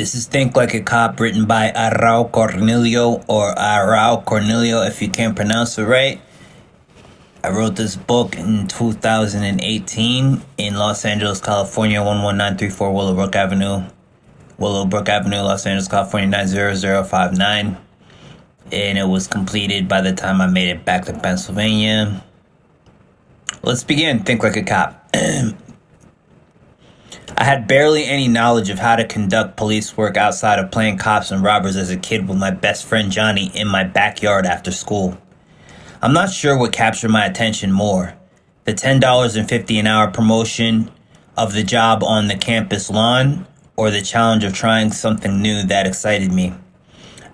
This is Think Like a Cop, written by Aarao Cornelio, or Aarao Cornelio if you can't pronounce it right. I wrote this book in 2018 in Los Angeles, California, 11934 Willowbrook Avenue, Los Angeles, California, 90059. And it was completed by the time I made it back to Pennsylvania. Let's begin. Think Like a Cop. I had barely any knowledge of how to conduct police work outside of playing cops and robbers as a kid with my best friend Johnny in my backyard after school. I'm not sure what captured my attention more, the $10.50 an hour promotion of the job on the campus lawn or the challenge of trying something new that excited me.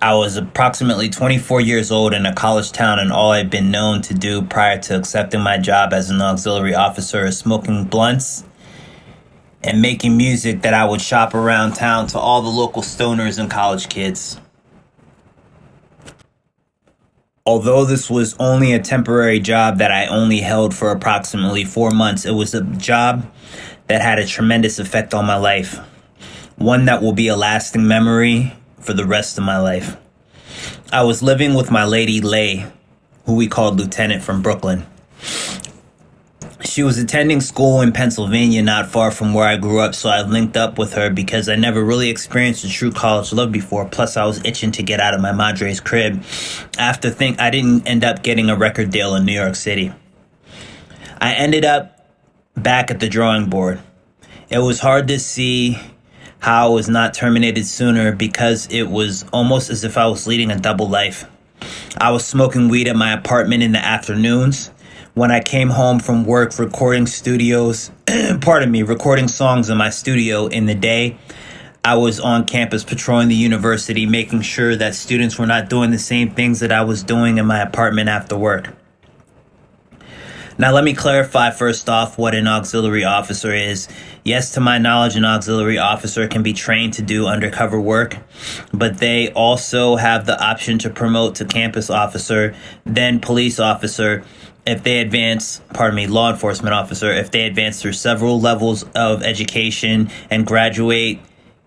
I was approximately 24 years old in a college town, and all I'd been known to do prior to accepting my job as an auxiliary officer is smoking blunts and making music that I would shop around town to all the local stoners and college kids. Although this was only a temporary job that I only held for approximately 4 months, it was a job that had a tremendous effect on my life. One that will be a lasting memory for the rest of my life. I was living with my lady Lay, who we called Lieutenant, from Brooklyn. She was attending school in Pennsylvania, not far from where I grew up, so I linked up with her because I never really experienced a true college love before. Plus, I was itching to get out of my madre's crib after I didn't end up getting a record deal in New York City. I ended up back at the drawing board. It was hard to see how I was not terminated sooner because it was almost as if I was leading a double life. I was smoking weed at my apartment in the afternoons. When I came home from work, recording songs in my studio in the day, I was on campus patrolling the university, making sure that students were not doing the same things that I was doing in my apartment after work. Now, let me clarify first off what an auxiliary officer is. Yes, to my knowledge, an auxiliary officer can be trained to do undercover work, but they also have the option to promote to campus officer, then police officer, if they advance, law enforcement officer, if they advance through several levels of education and graduate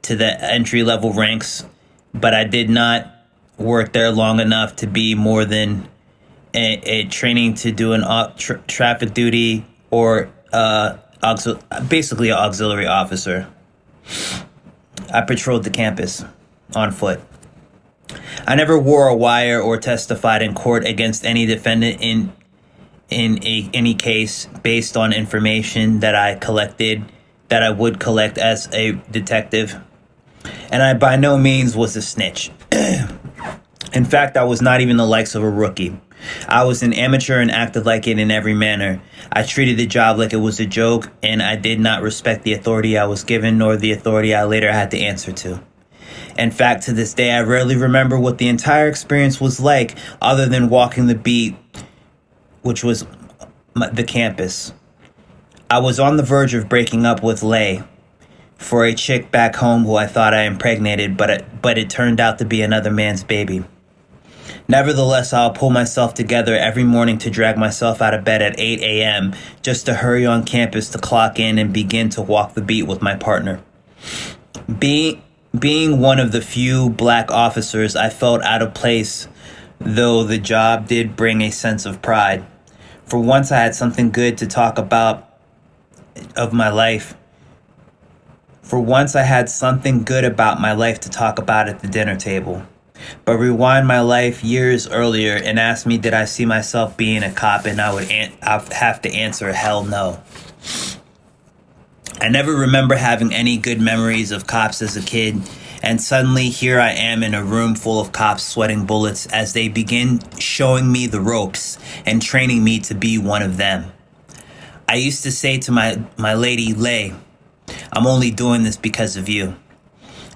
to the entry-level ranks. But I did not work there long enough to be more than a training to do an traffic duty or basically an auxiliary officer. I patrolled the campus on foot. I never wore a wire or testified in court against any defendant in any case based on information that I would collect as a detective. And I by no means was a snitch. In fact, I was not even the likes of a rookie. I was an amateur and acted like it in every manner. I treated the job like it was a joke, and I did not respect the authority I was given nor the authority I later had to answer to. In fact, to this day, I rarely remember what the entire experience was like other than walking the beat, which was the campus. I was on the verge of breaking up with Lay for a chick back home who I thought I impregnated, but it turned out to be another man's baby. Nevertheless, I'll pull myself together every morning to drag myself out of bed at 8 a.m. just to hurry on campus to clock in and begin to walk the beat with my partner. Being one of the few black officers, I felt out of place, though the job did bring a sense of pride. For once, I had something good to talk about of my life. For once, I had something good about my life to talk about at the dinner table. But rewind my life years earlier and ask me, did I see myself being a cop? And I'd have to answer, hell no. I never remember having any good memories of cops as a kid. And suddenly here I am in a room full of cops sweating bullets as they begin showing me the ropes and training me to be one of them. I used to say to my lady Lay, I'm only doing this because of you.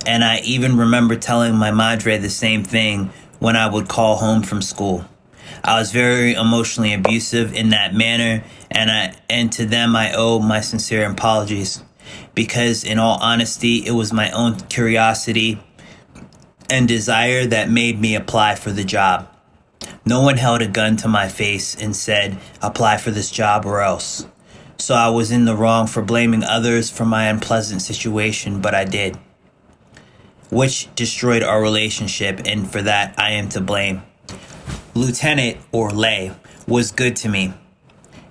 And I even remember telling my madre the same thing when I would call home from school. I was very emotionally abusive in that manner, and to them I owe my sincere apologies. Because in all honesty, it was my own curiosity and desire that made me apply for the job. No one held a gun to my face and said, apply for this job or else. So I was in the wrong for blaming others for my unpleasant situation, but I did. which destroyed our relationship, and for that I am to blame. Lieutenant, or Lay, was good to me.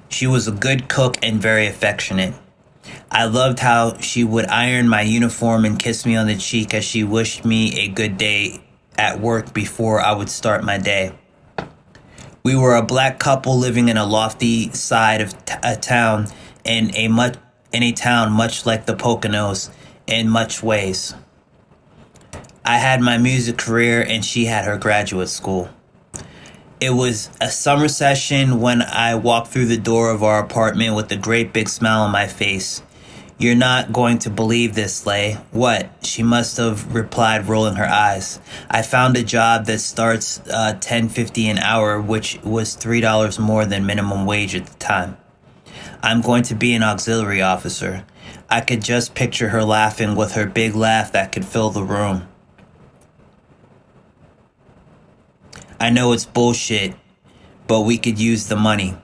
She was a good cook and very affectionate. I loved how she would iron my uniform and kiss me on the cheek as she wished me a good day at work before I would start my day. We were a black couple living in a lofty side of a town in a town much like the Poconos in much ways. I had my music career and she had her graduate school. It was a summer session when I walked through the door of our apartment with a great big smile on my face. "You're not going to believe this, Lay." "What?" She must have replied, rolling her eyes. "I found a job that starts $10.50 an hour, which was $3 more than minimum wage at the time. I'm going to be an auxiliary officer." I could just picture her laughing with her big laugh that could fill the room. "I know it's bullshit, but we could use the money."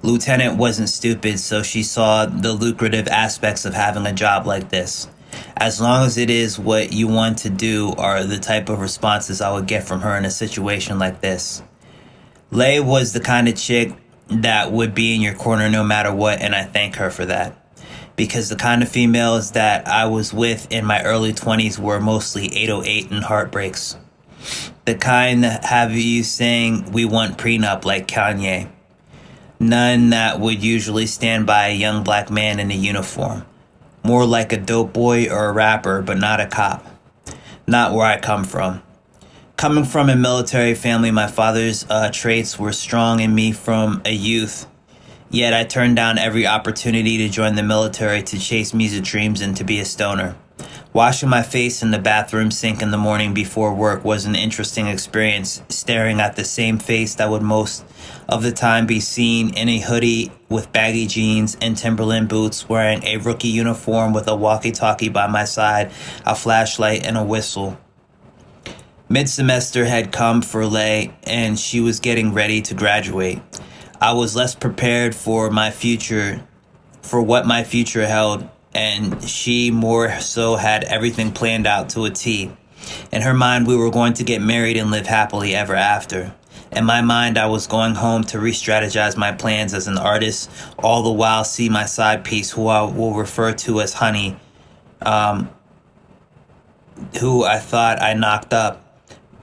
Lieutenant wasn't stupid, so she saw the lucrative aspects of having a job like this. "As long as it is what you want to do," are the type of responses I would get from her in a situation like this. Lay was the kind of chick that would be in your corner no matter what, and I thank her for that. Because the kind of females that I was with in my early 20s were mostly 808 and heartbreaks. The kind that have you saying, "We want prenup," like Kanye. None that would usually stand by a young black man in a uniform. More like a dope boy or a rapper, but not a cop. Not where I come from. Coming from a military family, my father's traits were strong in me from a youth. Yet I turned down every opportunity to join the military to chase music dreams and to be a stoner. Washing my face in the bathroom sink in the morning before work was an interesting experience, staring at the same face that would most of the time be seen in a hoodie with baggy jeans and Timberland boots, wearing a rookie uniform with a walkie-talkie by my side, a flashlight, and a whistle. Mid-semester had come for Lay, and she was getting ready to graduate. I was less prepared for what my future held, and she more so had everything planned out to a T. In her mind, we were going to get married and live happily ever after. In my mind, I was going home to re-strategize my plans as an artist, all the while see my side piece, who I will refer to as Honey, who I thought I knocked up,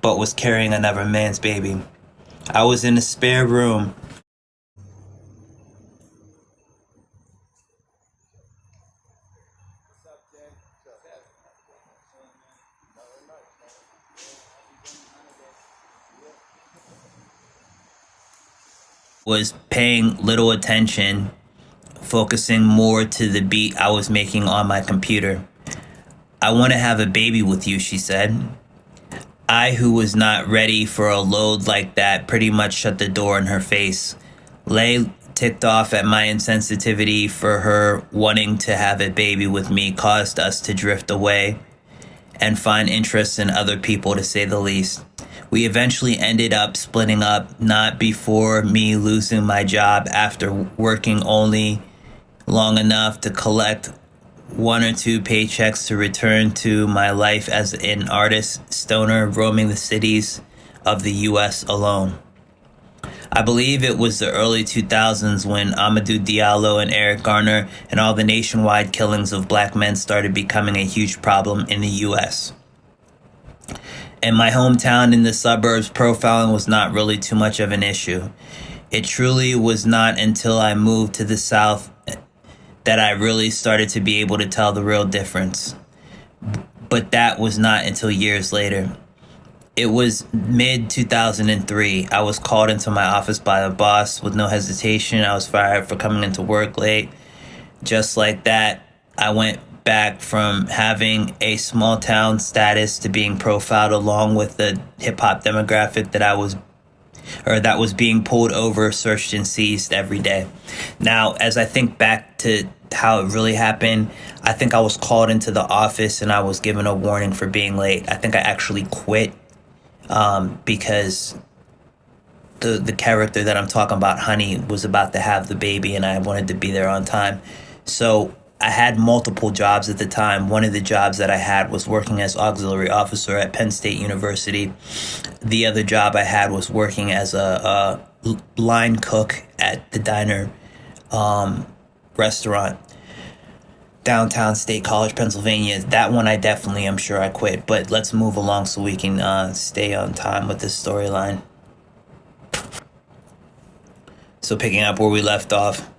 but was carrying another man's baby. I was in a spare room. Was paying little attention, focusing more to the beat I was making on my computer. "I want to have a baby with you," she said. I, who was not ready for a load like that, pretty much shut the door in her face. Lay, ticked off at my insensitivity for her wanting to have a baby with me, caused us to drift away and find interest in other people, to say the least. We eventually ended up splitting up, not before me losing my job after working only long enough to collect one or two paychecks to return to my life as an artist, stoner, roaming the cities of the US alone. I believe it was the early 2000s when Amadou Diallo and Eric Garner and all the nationwide killings of black men started becoming a huge problem in the US. In my hometown in the suburbs, profiling was not really too much of an issue. It truly was not until I moved to the South that I really started to be able to tell the real difference. But that was not until years later. It was mid-2003. I was called into my office by a boss with no hesitation. I was fired for coming into work late. Just like that, I went back from having a small town status to being profiled along with the hip hop demographic that was being pulled over, searched, and seized every day. Now, as I think back to how it really happened, I think I was called into the office and I was given a warning for being late. I think I actually quit because the character that I'm talking about, Honey, was about to have the baby and I wanted to be there on time. So I had multiple jobs at the time. One of the jobs that I had was working as auxiliary officer at Penn State University. The other job I had was working as a line cook at the diner restaurant downtown State College, Pennsylvania. That one I definitely am sure I quit. But let's move along so we can stay on time with this storyline. So picking up where we left off.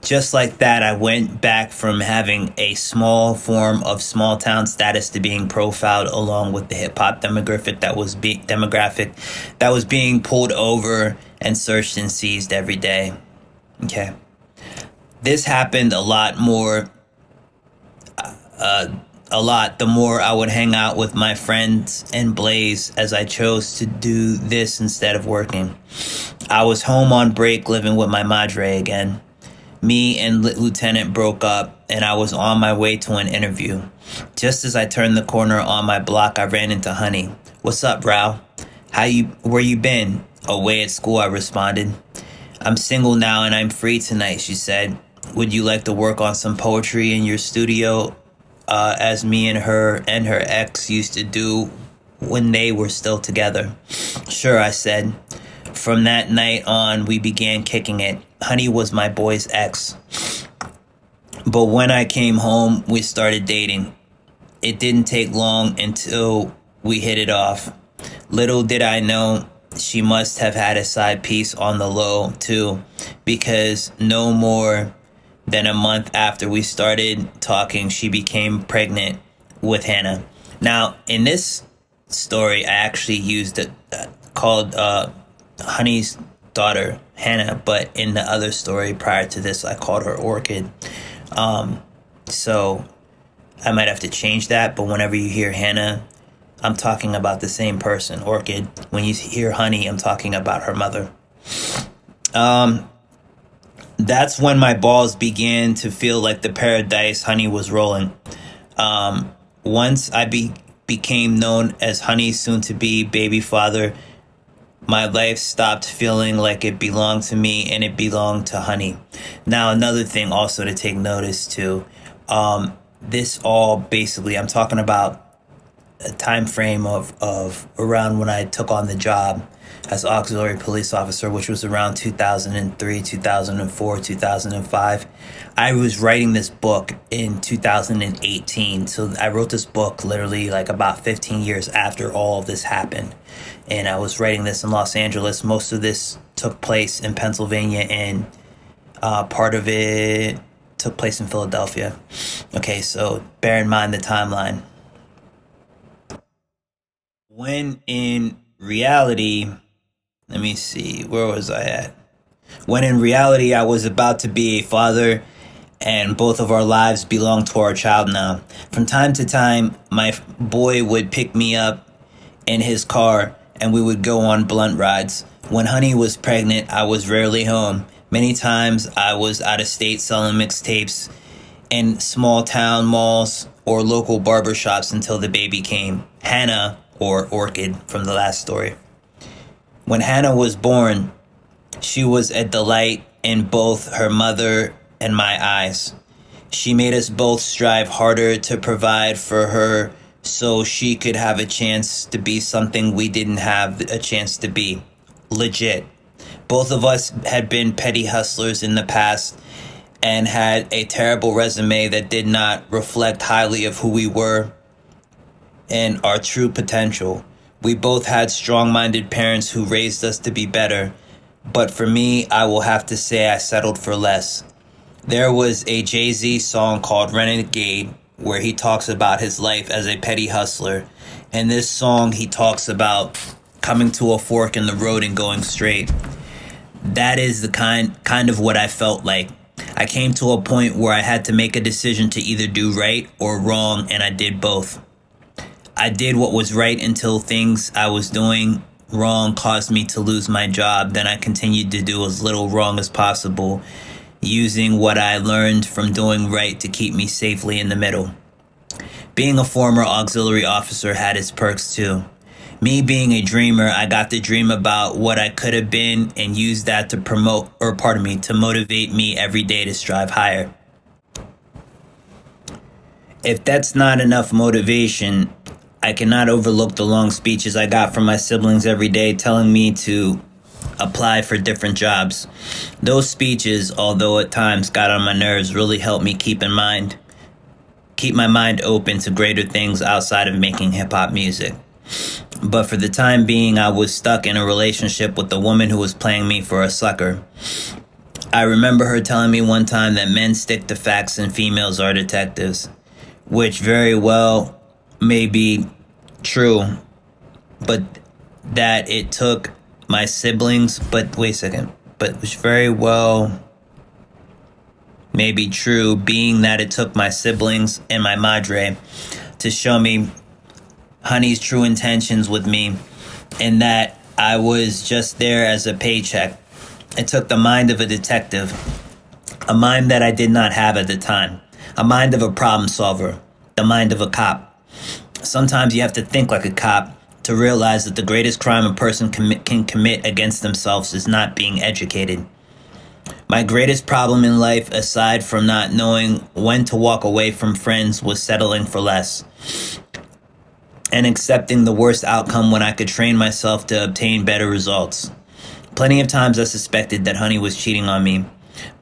Just like that, I went back from having a small form of small town status to being profiled along with the hip hop demographic that was being pulled over and searched and seized every day. Okay. This happened a lot the more I would hang out with my friends and blaze, as I chose to do this instead of working. I was home on break living with my madre again. Me and Lieutenant broke up, and I was on my way to an interview. Just as I turned the corner on my block, I ran into Honey. "What's up, Rao? Where you been?" "Away at school," I responded. "I'm single now and I'm free tonight," she said. "Would you like to work on some poetry in your studio, as me and her ex used to do when they were still together?" "Sure," I said. From that night on, we began kicking it. Honey was my boy's ex. But when I came home, we started dating. It didn't take long until we hit it off. Little did I know she must have had a side piece on the low, too, because no more than a month after we started talking, she became pregnant with Hannah. Now, in this story, I actually used called Honey's daughter Hannah, but in the other story prior to this, I called her Orchid. So I might have to change that, but whenever you hear Hannah, I'm talking about the same person, Orchid. When you hear Honey, I'm talking about her mother. That's when my balls began to feel like the paradise Honey was rolling. Once I became known as Honey's soon-to-be baby father, my life stopped feeling like it belonged to me and it belonged to Honey. Now, another thing also to take notice to, this all basically, I'm talking about a time frame of around when I took on the job as auxiliary police officer, which was around 2003, 2004, 2005. I was writing this book in 2018. So I wrote this book literally like about 15 years after all of this happened. And I was writing this in Los Angeles. Most of this took place in Pennsylvania, and part of it took place in Philadelphia. Okay, so bear in mind the timeline. When in reality, let me see, where was I at? When in reality, I was about to be a father, and both of our lives belonged to our child now. From time to time, my boy would pick me up in his car, and we would go on blunt rides. When Honey was pregnant, I was rarely home. Many times, I was out of state selling mixtapes in small town malls or local barbershops until the baby came. Hannah, or Orchid from the last story. When Hannah was born, she was a delight in both her mother and my eyes. She made us both strive harder to provide for her so she could have a chance to be something we didn't have a chance to be. Legit. Both of us had been petty hustlers in the past and had a terrible resume that did not reflect highly of who we were and our true potential. We both had strong-minded parents who raised us to be better. But for me, I will have to say I settled for less. There was a Jay-Z song called Renegade where he talks about his life as a petty hustler. In this song, he talks about coming to a fork in the road and going straight. That is the kind of what I felt like. I came to a point where I had to make a decision to either do right or wrong, and I did both. I did what was right until things I was doing wrong caused me to lose my job. Then I continued to do as little wrong as possible, using what I learned from doing right to keep me safely in the middle. Being a former auxiliary officer had its perks too. Me being a dreamer, I got to dream about what I could have been and use that to to motivate me every day to strive higher. If that's not enough motivation, I cannot overlook the long speeches I got from my siblings every day telling me to apply for different jobs. Those speeches, although at times got on my nerves, really helped me keep my mind open to greater things outside of making hip hop music. But for the time being, I was stuck in a relationship with a woman who was playing me for a sucker. I remember her telling me one time that men stick to facts and females are detectives, which very well may be true, but that it took my siblings, but which very well may be true, being that it took my siblings and my madre to show me Honey's true intentions with me, and that I was just there as a paycheck. It took the mind of a detective, a mind that I did not have at the time, a mind of a problem solver, the mind of a cop. Sometimes you have to think like a cop to realize that the greatest crime a person can commit against themselves is not being educated. My greatest problem in life, aside from not knowing when to walk away from friends, was settling for less and accepting the worst outcome when I could train myself to obtain better results. Plenty of times I suspected that Honey was cheating on me,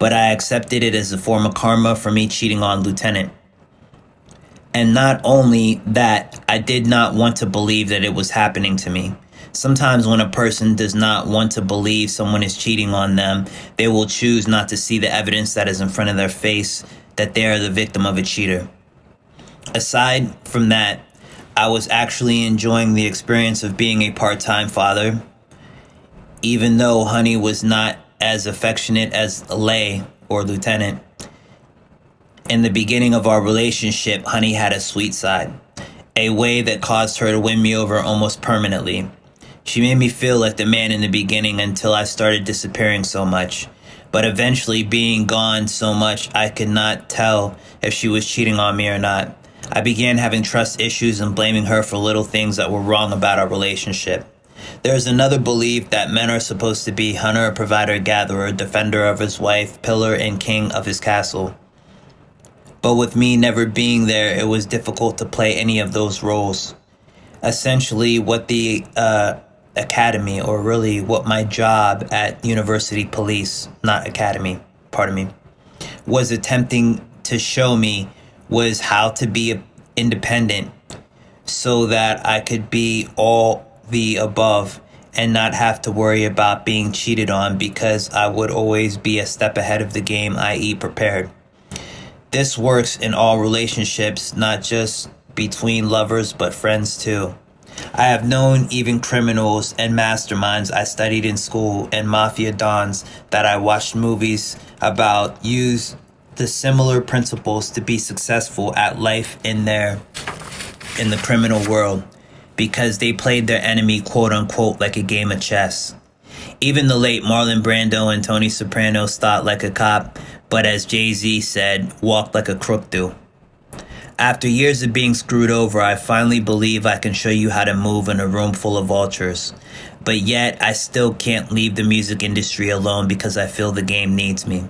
but I accepted it as a form of karma for me cheating on Lieutenant. And not only that, I did not want to believe that it was happening to me. Sometimes when a person does not want to believe someone is cheating on them, they will choose not to see the evidence that is in front of their face that they are the victim of a cheater. Aside from that, I was actually enjoying the experience of being a part-time father, even though Honey was not as affectionate as Lay or Lieutenant. In the beginning of our relationship, Honey had a sweet side, a way that caused her to win me over almost permanently. She made me feel like the man in the beginning until I started disappearing so much. But eventually, being gone so much, I could not tell if she was cheating on me or not. I began having trust issues and blaming her for little things that were wrong about our relationship. There is another belief that men are supposed to be hunter, provider, gatherer, defender of his wife, pillar and king of his castle. But with me never being there, it was difficult to play any of those roles. Essentially, what the academy, or really what my job at University Police, not academy, pardon me, was attempting to show me was how to be independent so that I could be all the above and not have to worry about being cheated on because I would always be a step ahead of the game, i.e. prepared. This works in all relationships, not just between lovers, but friends too. I have known even criminals and masterminds I studied in school and mafia dons that I watched movies about use the similar principles to be successful at life in the criminal world because they played their enemy quote unquote like a game of chess. Even the late Marlon Brando and Tony Soprano thought like a cop, but as Jay-Z said, walked like a crook do. After years of being screwed over, I finally believe I can show you how to move in a room full of vultures. But yet, I still can't leave the music industry alone because I feel the game needs me.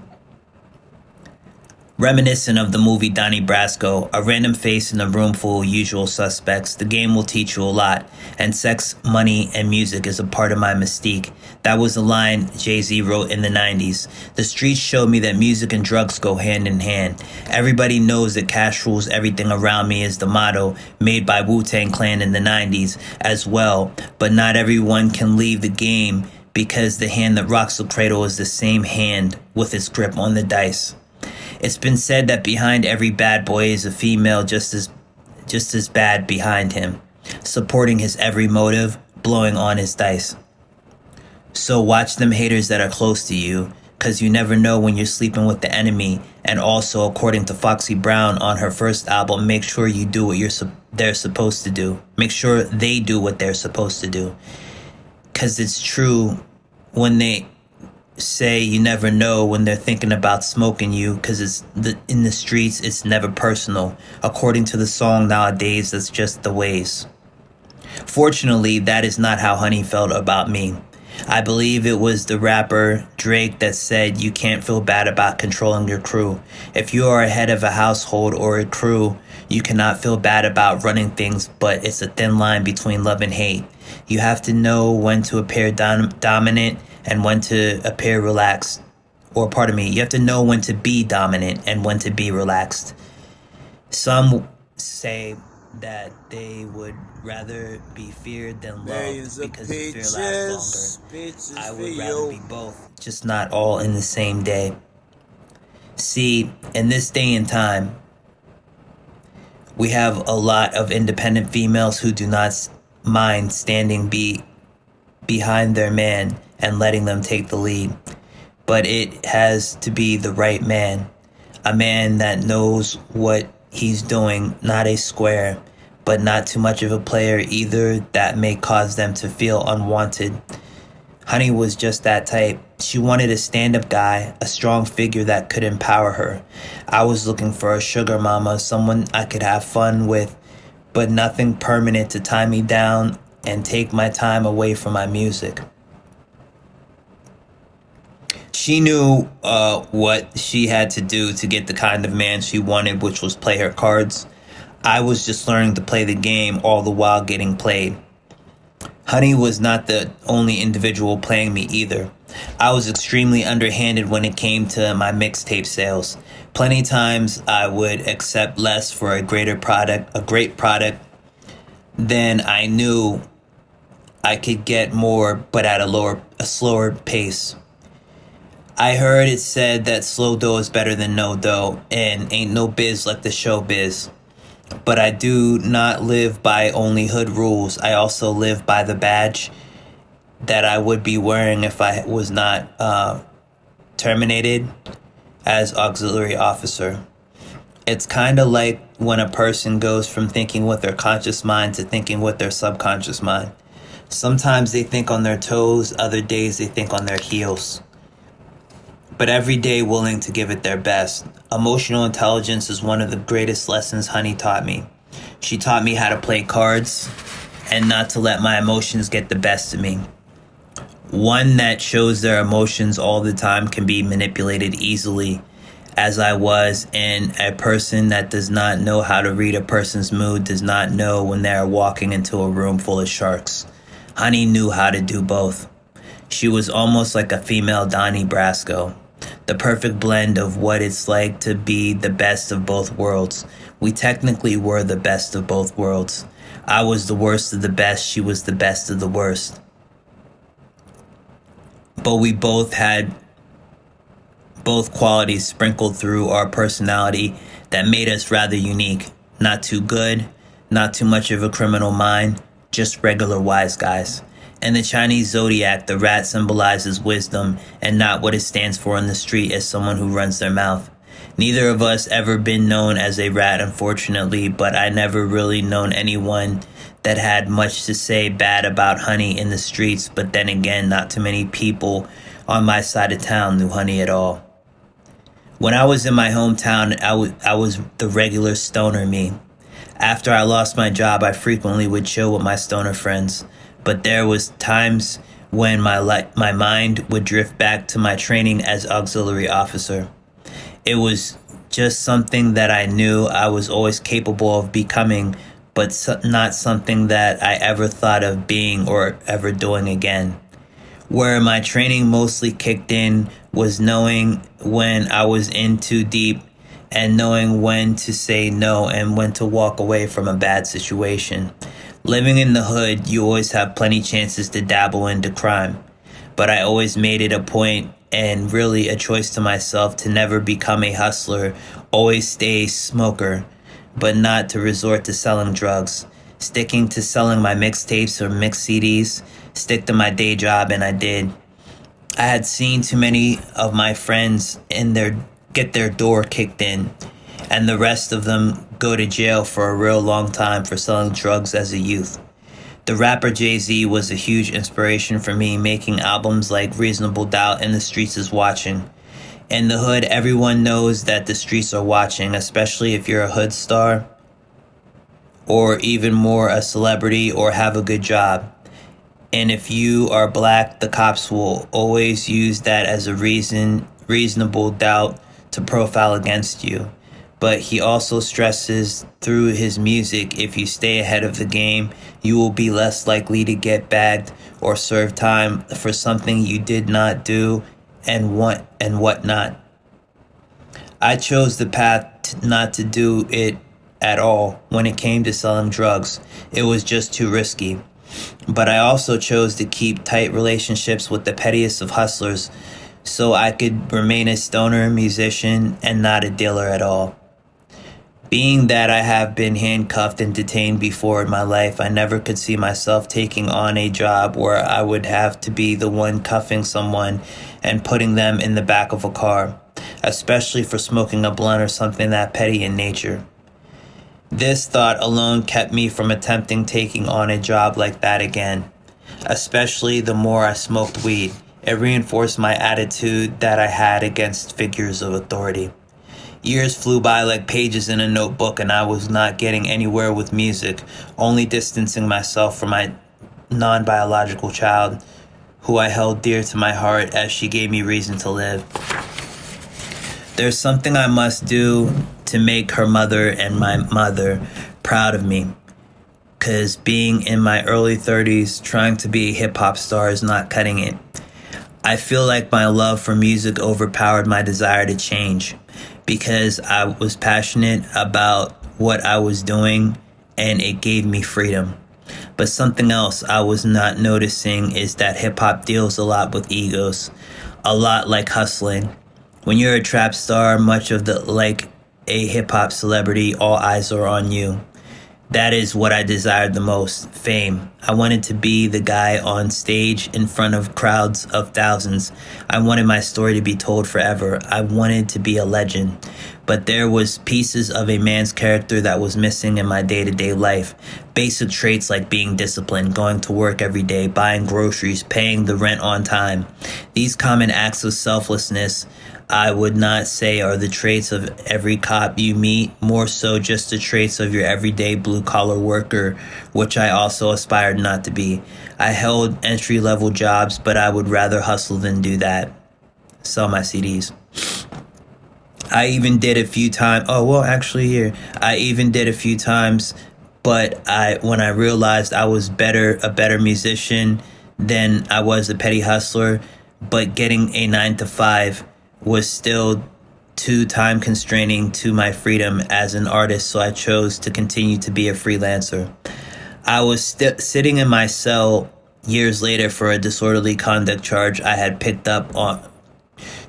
Reminiscent of the movie Donnie Brasco, a random face in a room full of usual suspects, the game will teach you a lot, and sex, money, and music is a part of my mystique. That was a line Jay-Z wrote in the 90s. The streets showed me that music and drugs go hand in hand. Everybody knows that cash rules everything around me is the motto made by Wu-Tang Clan in the 90s as well, but not everyone can leave the game because the hand that rocks the cradle is the same hand with its grip on the dice. It's been said that behind every bad boy is a female just as bad behind him, supporting his every motive, blowing on his dice. So watch them haters that are close to you, cause you never know when you're sleeping with the enemy. And also, according to Foxy Brown on her first album, make sure you do what they're supposed to do. Make sure they do what they're supposed to do. Cause it's true when they say you never know when they're thinking about smoking you, because in the streets it's never personal. According to the song nowadays, that's just the ways. Fortunately, that is not how Honey felt about me. I believe it was the rapper Drake that said you can't feel bad about controlling your crew. If you are a head of a household or a crew, You cannot feel bad about running things, but it's a thin line between love and hate. You have to know when to appear dominant and when to appear relaxed. Or, pardon me, you have to know when to be dominant and when to be relaxed. Some say that they would rather be feared than loved because the fear lasts longer. I would rather be both, just not all in the same day. See, in this day and time, we have a lot of independent females who do not mind standing behind their man and letting them take the lead. But it has to be the right man, a man that knows what he's doing, not a square, but not too much of a player either that may cause them to feel unwanted. Honey was just that type. She wanted a stand-up guy, a strong figure that could empower her. I was looking for a sugar mama, someone I could have fun with, but nothing permanent to tie me down and take my time away from my music. She knew what she had to do to get the kind of man she wanted, which was play her cards. I was just learning to play the game, all the while getting played. Honey was not the only individual playing me either. I was extremely underhanded when it came to my mixtape sales. Plenty times I would accept less for a great product than I knew I could get more, but at a slower pace. I heard it said that slow dough is better than no dough, and ain't no biz like the show biz. But I do not live by only hood rules. I also live by the badge that I would be wearing if I was not terminated as auxiliary officer. It's kind of like when a person goes from thinking with their conscious mind to thinking with their subconscious mind. Sometimes they think on their toes, other days they think on their heels. But every day willing to give it their best. Emotional intelligence is one of the greatest lessons Honey taught me. She taught me how to play cards and not to let my emotions get the best of me. One that shows their emotions all the time can be manipulated easily, as I was, and a person that does not know how to read a person's mood does not know when they are walking into a room full of sharks. Honey knew how to do both. She was almost like a female Donnie Brasco. The perfect blend of what it's like to be the best of both worlds. We technically were the best of both worlds. I was the worst of the best, she was the best of the worst. But we both had both qualities sprinkled through our personality that made us rather unique. Not too good, not too much of a criminal mind, just regular wise guys. In the Chinese zodiac, the rat symbolizes wisdom and not what it stands for in the street as someone who runs their mouth. Neither of us ever been known as a rat, unfortunately, but I never really known anyone that had much to say bad about Honey in the streets, but then again, not too many people on my side of town knew Honey at all. When I was in my hometown, I was the regular stoner me. After I lost my job, I frequently would chill with my stoner friends. But there was times when my mind would drift back to my training as auxiliary officer. It was just something that I knew I was always capable of becoming, but not something that I ever thought of being or ever doing again. Where my training mostly kicked in was knowing when I was in too deep and knowing when to say no and when to walk away from a bad situation. Living in the hood, you always have plenty chances to dabble into crime. But I always made it a point and really a choice to myself to never become a hustler, always stay a smoker, but not to resort to selling drugs. Sticking to selling my mixtapes or mixed CDs, stick to my day job, and I did. I had seen too many of my friends get their door kicked in, and the rest of them go to jail for a real long time for selling drugs as a youth. The rapper Jay-Z was a huge inspiration for me, making albums like Reasonable Doubt and The Streets Is Watching. In the hood, everyone knows that the streets are watching, especially if you're a hood star, or even more a celebrity or have a good job. And if you are black, the cops will always use that as a reasonable doubt to profile against you. But he also stresses through his music, if you stay ahead of the game, you will be less likely to get bagged or serve time for something you did not do and whatnot. I chose the path not to do it at all when it came to selling drugs. It was just too risky. But I also chose to keep tight relationships with the pettiest of hustlers so I could remain a stoner musician and not a dealer at all. Being that I have been handcuffed and detained before in my life, I never could see myself taking on a job where I would have to be the one cuffing someone and putting them in the back of a car, especially for smoking a blunt or something that petty in nature. This thought alone kept me from attempting taking on a job like that again, especially the more I smoked weed. It reinforced my attitude that I had against figures of authority. Years flew by like pages in a notebook, and I was not getting anywhere with music, only distancing myself from my non-biological child, who I held dear to my heart as she gave me reason to live. There's something I must do to make her mother and my mother proud of me, because being in my early 30s trying to be a hip-hop star is not cutting it. I feel like my love for music overpowered my desire to change, because I was passionate about what I was doing and it gave me freedom. But something else I was not noticing is that hip-hop deals a lot with egos, a lot like hustling. When you're a trap star, much of the like a hip-hop celebrity, all eyes are on you. That is what I desired the most, fame. I wanted to be the guy on stage in front of crowds of thousands. I wanted my story to be told forever. I wanted to be a legend. But there was pieces of a man's character that was missing in my day-to-day life. Basic traits like being disciplined, going to work every day, buying groceries, paying the rent on time. These common acts of selflessness, I would not say are the traits of every cop you meet, more so just the traits of your everyday blue-collar worker, which I also aspired not to be. I held entry-level jobs, but I would rather hustle than do that. Sell my CDs. I even did a few times. I even did a few times, but when I realized I was a better musician than I was a petty hustler, but getting a 9 to 5 was still too time constraining to my freedom as an artist, so I chose to continue to be a freelancer. I was sitting in my cell years later for a disorderly conduct charge I had picked up on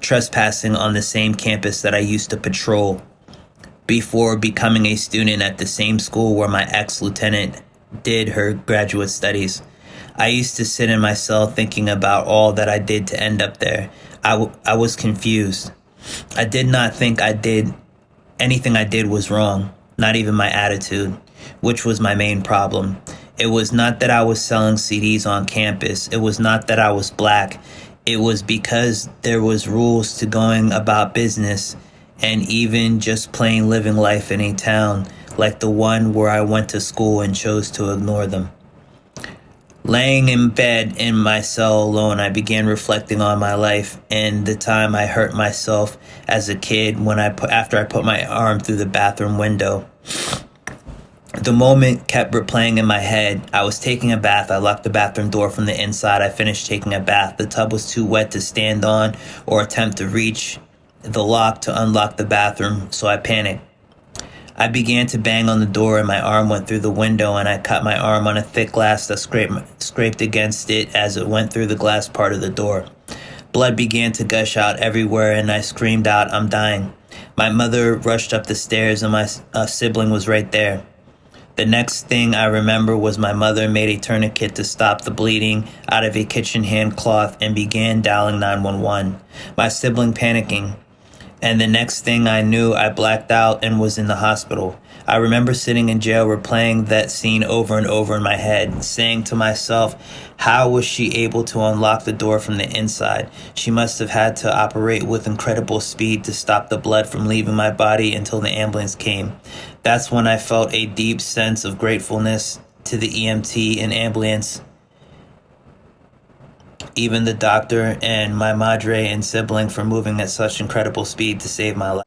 trespassing on the same campus that I used to patrol before becoming a student at the same school where my ex-lieutenant did her graduate studies. I used to sit in my cell thinking about all that I did to end up there. I was confused. I did not think anything I did was wrong, not even my attitude, which was my main problem. It was not that I was selling CDs on campus. It was not that I was black. It was because there was rules to going about business and even just plain living life in a town like the one where I went to school and chose to ignore them. Laying in bed in my cell alone, I began reflecting on my life and the time I hurt myself as a kid after I put my arm through the bathroom window. The moment kept replaying in my head. I was taking a bath. I locked the bathroom door from the inside. I finished taking a bath. The tub was too wet to stand on or attempt to reach the lock to unlock the bathroom, so I panicked. I began to bang on the door and my arm went through the window, and I cut my arm on a thick glass that scraped against it as it went through the glass part of the door. Blood began to gush out everywhere and I screamed out, "I'm dying." My mother rushed up the stairs and my sibling was right there. The next thing I remember was my mother made a tourniquet to stop the bleeding out of a kitchen hand cloth and began dialing 911. My sibling panicking. And the next thing I knew, I blacked out and was in the hospital. I remember sitting in jail replaying that scene over and over in my head, saying to myself, how was she able to unlock the door from the inside? She must have had to operate with incredible speed to stop the blood from leaving my body until the ambulance came. That's when I felt a deep sense of gratefulness to the EMT and ambulance, even the doctor and my madre and sibling for moving at such incredible speed to save my life.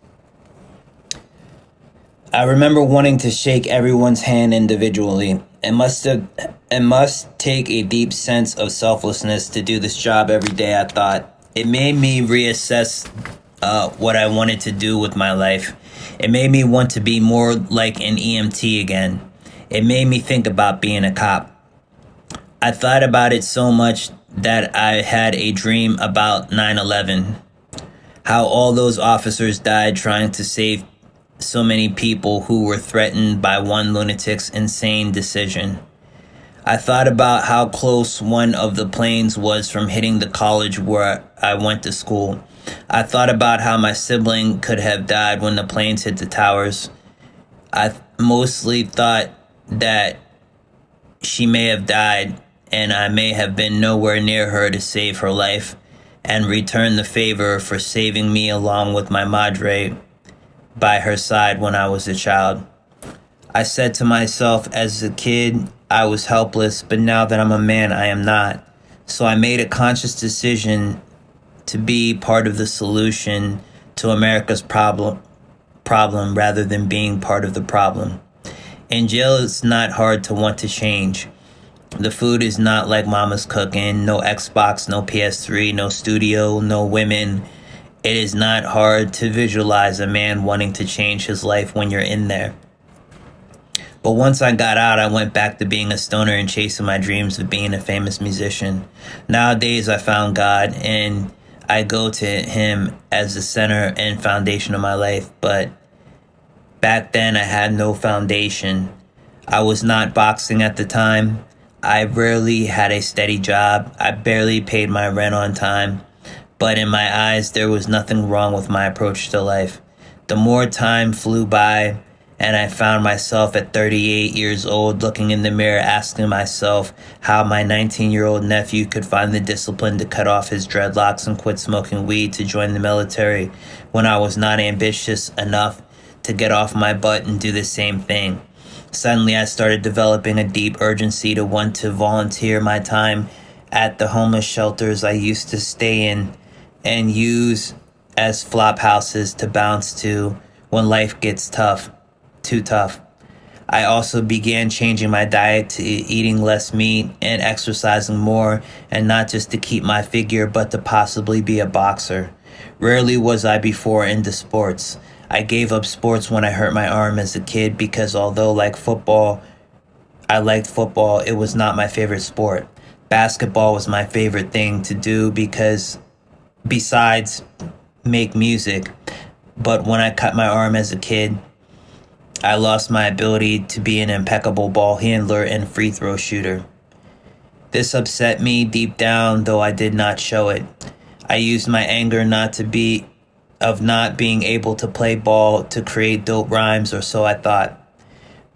I remember wanting to shake everyone's hand individually. It must take a deep sense of selflessness to do this job every day, I thought. It made me reassess what I wanted to do with my life. It made me want to be more like an EMT again. It made me think about being a cop. I thought about it so much that I had a dream about 9/11. How all those officers died trying to save so many people who were threatened by one lunatic's insane decision. I thought about how close one of the planes was from hitting the college where I went to school. I thought about how my sibling could have died when the planes hit the towers. I mostly thought that she may have died and I may have been nowhere near her to save her life and return the favor for saving me along with my madre by her side when I was a child. I said to myself as a kid, I was helpless, but now that I'm a man, I am not. So I made a conscious decision to be part of the solution to America's problem rather than being part of the problem. In jail, it's not hard to want to change. The food is not like mama's cooking, no Xbox, no PS3, no studio, no women. It is not hard to visualize a man wanting to change his life when you're in there. But once I got out, I went back to being a stoner and chasing my dreams of being a famous musician. Nowadays, I found God and I go to Him as the center and foundation of my life. But back then, I had no foundation. I was not boxing at the time. I rarely had a steady job. I barely paid my rent on time. But in my eyes, there was nothing wrong with my approach to life. The more time flew by, and I found myself at 38 years old looking in the mirror asking myself how my 19-year-old nephew could find the discipline to cut off his dreadlocks and quit smoking weed to join the military when I was not ambitious enough to get off my butt and do the same thing. Suddenly, I started developing a deep urgency to want to volunteer my time at the homeless shelters I used to stay in and use as flop houses to bounce to when life gets too tough. I also began changing my diet to eating less meat and exercising more, and not just to keep my figure, but to possibly be a boxer. Rarely was I before into sports. I gave up sports when I hurt my arm as a kid because although I liked football, it was not my favorite sport. Basketball was my favorite thing to do because besides make music, but when I cut my arm as a kid, I lost my ability to be an impeccable ball handler and free throw shooter. This upset me deep down, though I did not show it. I used my anger not being able to play ball to create dope rhymes, or so I thought.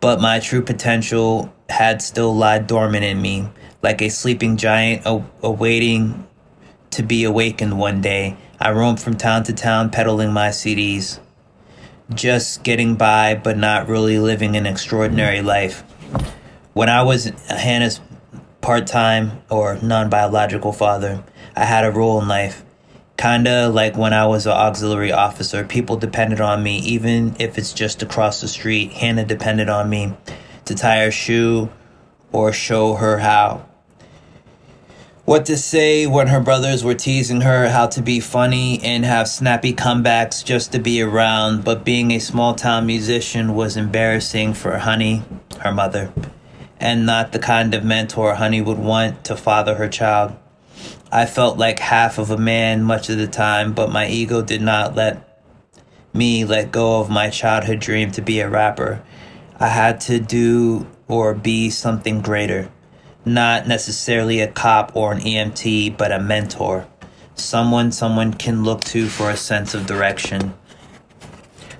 But my true potential had still lied dormant in me, like a sleeping giant awaiting to be awakened one day. I roamed from town to town peddling my CDs, just getting by but not really living an extraordinary life. When I was Hannah's part-time or non-biological father, I had a role in life. Kinda like when I was an auxiliary officer, people depended on me, even if it's just across the street. Hannah depended on me to tie her shoe or show her what to say when her brothers were teasing her, how to be funny and have snappy comebacks just to be around. But being a small town musician was embarrassing for Honey, her mother, and not the kind of mentor Honey would want to father her child. I felt like half of a man much of the time, but my ego did not let me let go of my childhood dream to be a rapper. I had to do or be something greater. Not necessarily a cop or an EMT, but a mentor. Someone can look to for a sense of direction.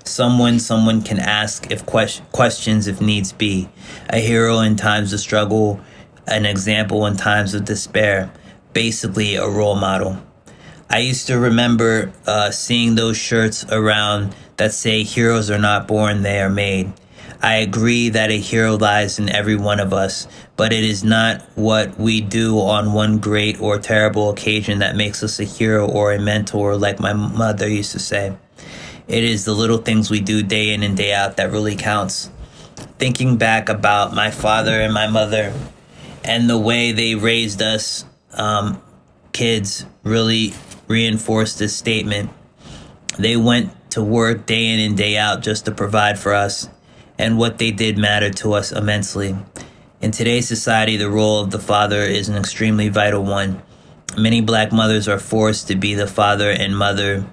Someone can ask if questions if needs be. A hero in times of struggle, an example in times of despair. Basically a role model. I used to remember seeing those shirts around that say heroes are not born, they are made. I agree that a hero lies in every one of us, but it is not what we do on one great or terrible occasion that makes us a hero or a mentor, like my mother used to say. It is the little things we do day in and day out that really counts. Thinking back about my father and my mother and the way they raised us, kids, really reinforced this statement. They went to work day in and day out just to provide for us, and what they did mattered to us immensely. In today's society, the role of the father is an extremely vital one. Many black mothers are forced to be the father and mother,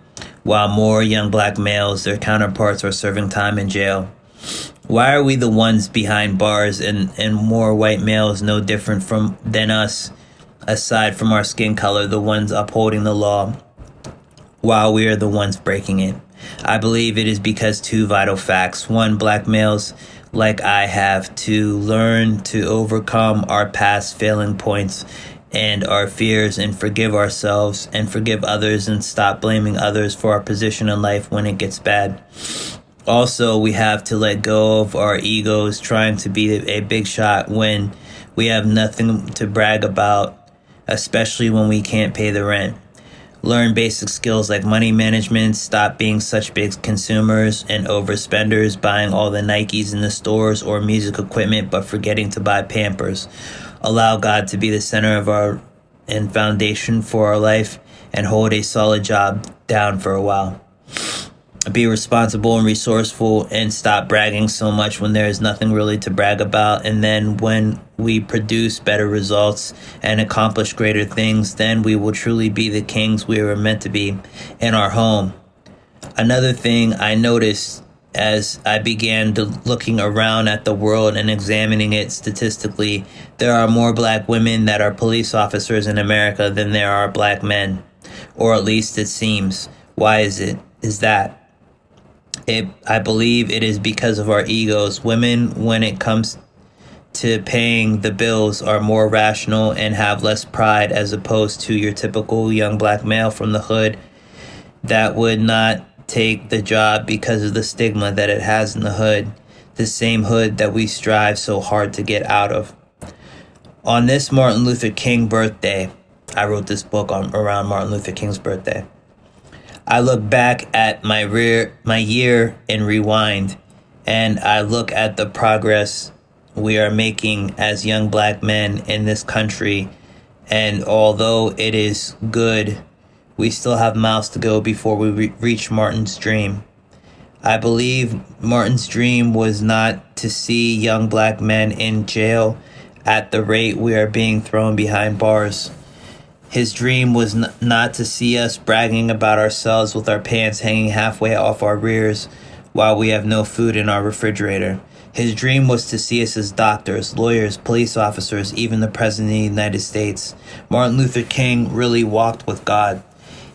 while more young black males, their counterparts, are serving time in jail. Why are we the ones behind bars and more white males no different than us, aside from our skin color, the ones upholding the law, while we are the ones breaking it? I believe it is because two vital facts. One, black males like I have to learn to overcome our past failing points and our fears and forgive ourselves and forgive others and stop blaming others for our position in life when it gets bad. Also, we have to let go of our egos trying to be a big shot when we have nothing to brag about, especially when we can't pay the rent. Learn basic skills like money management, stop being such big consumers and overspenders, buying all the Nikes in the stores or music equipment but forgetting to buy Pampers. Allow God to be the center of our and foundation for our life, and hold a solid job down for a while. Be responsible and resourceful, and stop bragging so much when there is nothing really to brag about. And then when we produce better results and accomplish greater things, then we will truly be the kings we were meant to be in our home. Another thing I noticed as I began looking around at the world and examining it statistically, there are more black women that are police officers in America than there are black men, or at least it seems. Why is that? I believe it is because of our egos. Women, when it comes to paying the bills, are more rational and have less pride, as opposed to your typical young black male from the hood that would not take the job because of the stigma that it has in the hood, the same hood that we strive so hard to get out of. On this Martin Luther King birthday, I wrote this book around Martin Luther King's birthday. I look back at my year and rewind, and I look at the progress we are making as young black men in this country. And although it is good, we still have miles to go before we reach Martin's dream. I believe Martin's dream was not to see young black men in jail at the rate we are being thrown behind bars. His dream was not to see us bragging about ourselves with our pants hanging halfway off our rears while we have no food in our refrigerator. His dream was to see us as doctors, lawyers, police officers, even the President of the United States. Martin Luther King really walked with God.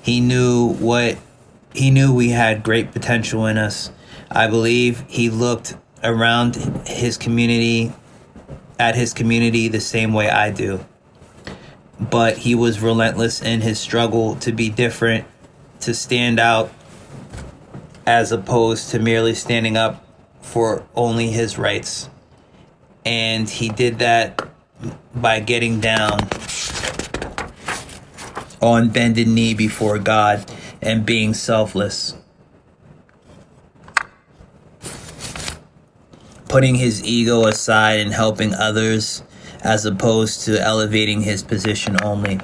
He knew we had great potential in us. I believe he looked around his community, at his community, the same way I do. But he was relentless in his struggle to be different, to stand out, as opposed to merely standing up for only his rights. And he did that by getting down on bended knee before God and being selfless. Putting his ego aside and helping others, as opposed to elevating his position only.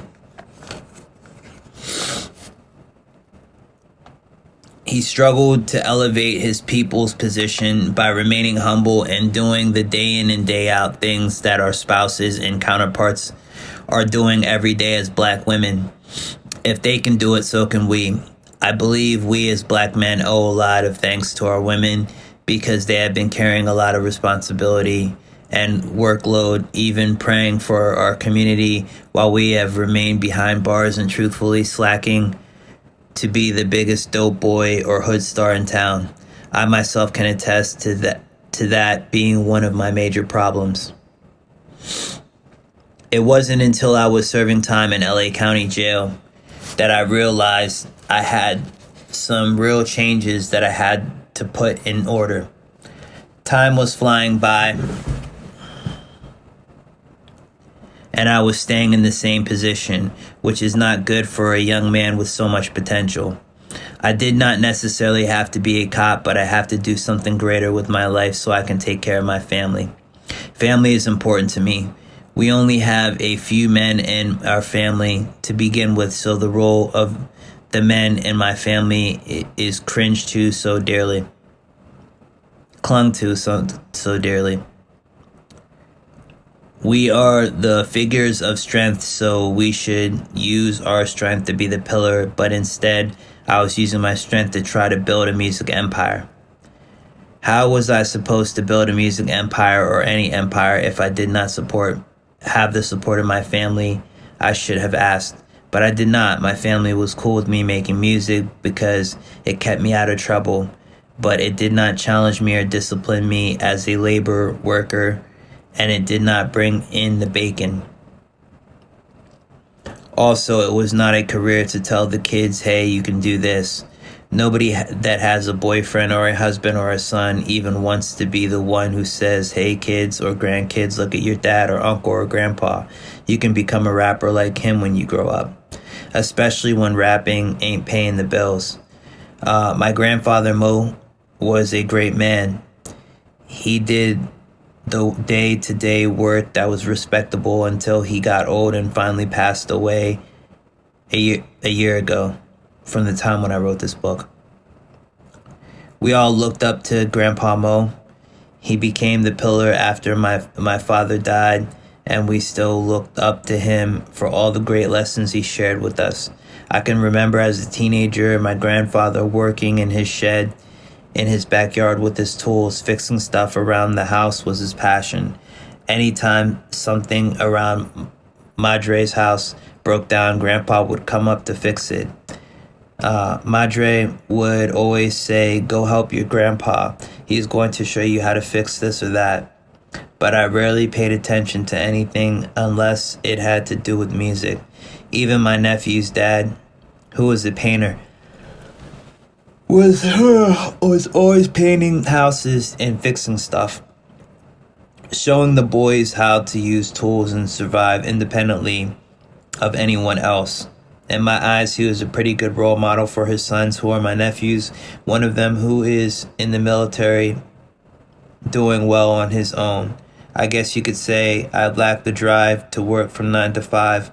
He struggled to elevate his people's position by remaining humble and doing the day in and day out things that our spouses and counterparts are doing every day as black women. If they can do it, so can we. I believe we as black men owe a lot of thanks to our women because they have been carrying a lot of responsibility and workload, even praying for our community while we have remained behind bars and truthfully slacking to be the biggest dope boy or hood star in town. I myself can attest to that being one of my major problems. It wasn't until I was serving time in LA County Jail that I realized I had some real changes that I had to put in order. Time was flying by, and I was staying in the same position, which is not good for a young man with so much potential. I did not necessarily have to be a cop, but I have to do something greater with my life so I can take care of my family. Family is important to me. We only have a few men in our family to begin with, so the role of the men in my family is cringed to so dearly, clung to so dearly. We are the figures of strength, so we should use our strength to be the pillar, but instead, I was using my strength to try to build a music empire. How was I supposed to build a music empire or any empire if I did not have the support of my family? I should have asked, but I did not. My family was cool with me making music because it kept me out of trouble, but it did not challenge me or discipline me as a labor worker, and it did not bring in the bacon. Also, it was not a career to tell the kids, hey, you can do this. Nobody that has a boyfriend or a husband or a son even wants to be the one who says, hey, kids or grandkids, look at your dad or uncle or grandpa. You can become a rapper like him when you grow up, especially when rapping ain't paying the bills. My grandfather, Mo, was a great man. He did the day-to-day work that was respectable until he got old and finally passed away a year ago from the time when I wrote this book. We all looked up to Grandpa Mo. He became the pillar after my father died, and we still looked up to him for all the great lessons he shared with us. I can remember as a teenager, my grandfather working in his shed in his backyard with his tools, fixing stuff around the house was his passion. Anytime something around Madre's house broke down, Grandpa would come up to fix it. Madre would always say, go help your grandpa. He's going to show you how to fix this or that. But I rarely paid attention to anything unless it had to do with music. Even my nephew's dad, who was a painter, was always painting houses and fixing stuff, showing the boys how to use tools and survive independently of anyone else. In my eyes, he was a pretty good role model for his sons, who are my nephews, one of them who is in the military doing well on his own. I guess you could say I lacked the drive to work from 9 to 5.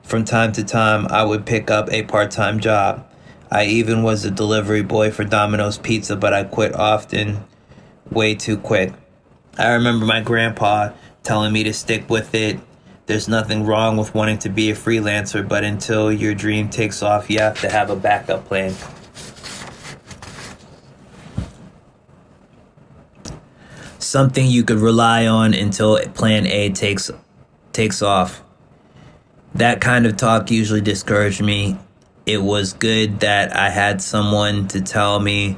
From time to time, I would pick up a part-time job. I even was a delivery boy for Domino's Pizza, but I quit often, way too quick. I remember my grandpa telling me to stick with it. There's nothing wrong with wanting to be a freelancer, but until your dream takes off, you have to have a backup plan. Something you could rely on until plan A takes off. That kind of talk usually discouraged me. It was good that I had someone to tell me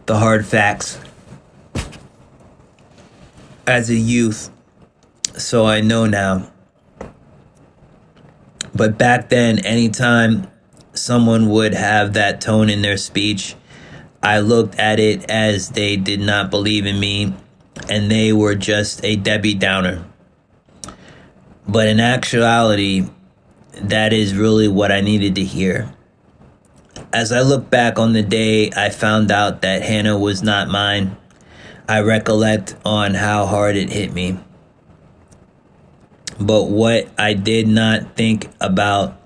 the hard facts as a youth, so I know now. But back then, anytime someone would have that tone in their speech, I looked at it as they did not believe in me and they were just a Debbie Downer. But in actuality, that is really what I needed to hear. As I look back on the day I found out that Hannah was not mine, I recollect on how hard it hit me. But what I did not think about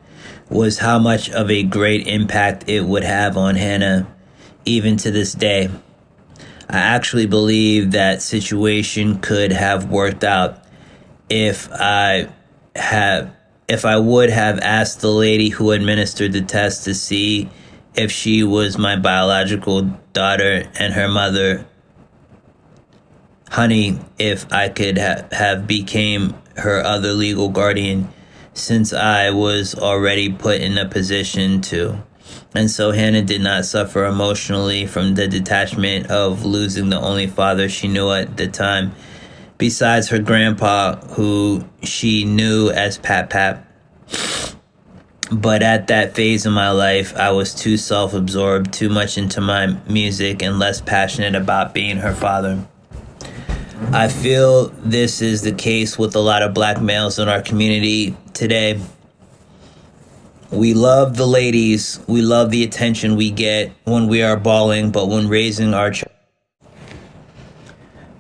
was how much of a great impact it would have on Hannah, even to this day. I actually believe that situation could have worked out if I would have asked the lady who administered the test to see if she was my biological daughter and her mother, honey, if I could have became her other legal guardian, since I was already put in a position to. And so Hannah did not suffer emotionally from the detachment of losing the only father she knew at the time, besides her grandpa, who she knew as Pap Pap. But at that phase in my life, I was too self-absorbed, too much into my music, and less passionate about being her father. I feel this is the case with a lot of black males in our community today. We love the ladies. We love the attention we get when we are balling, but when raising our child.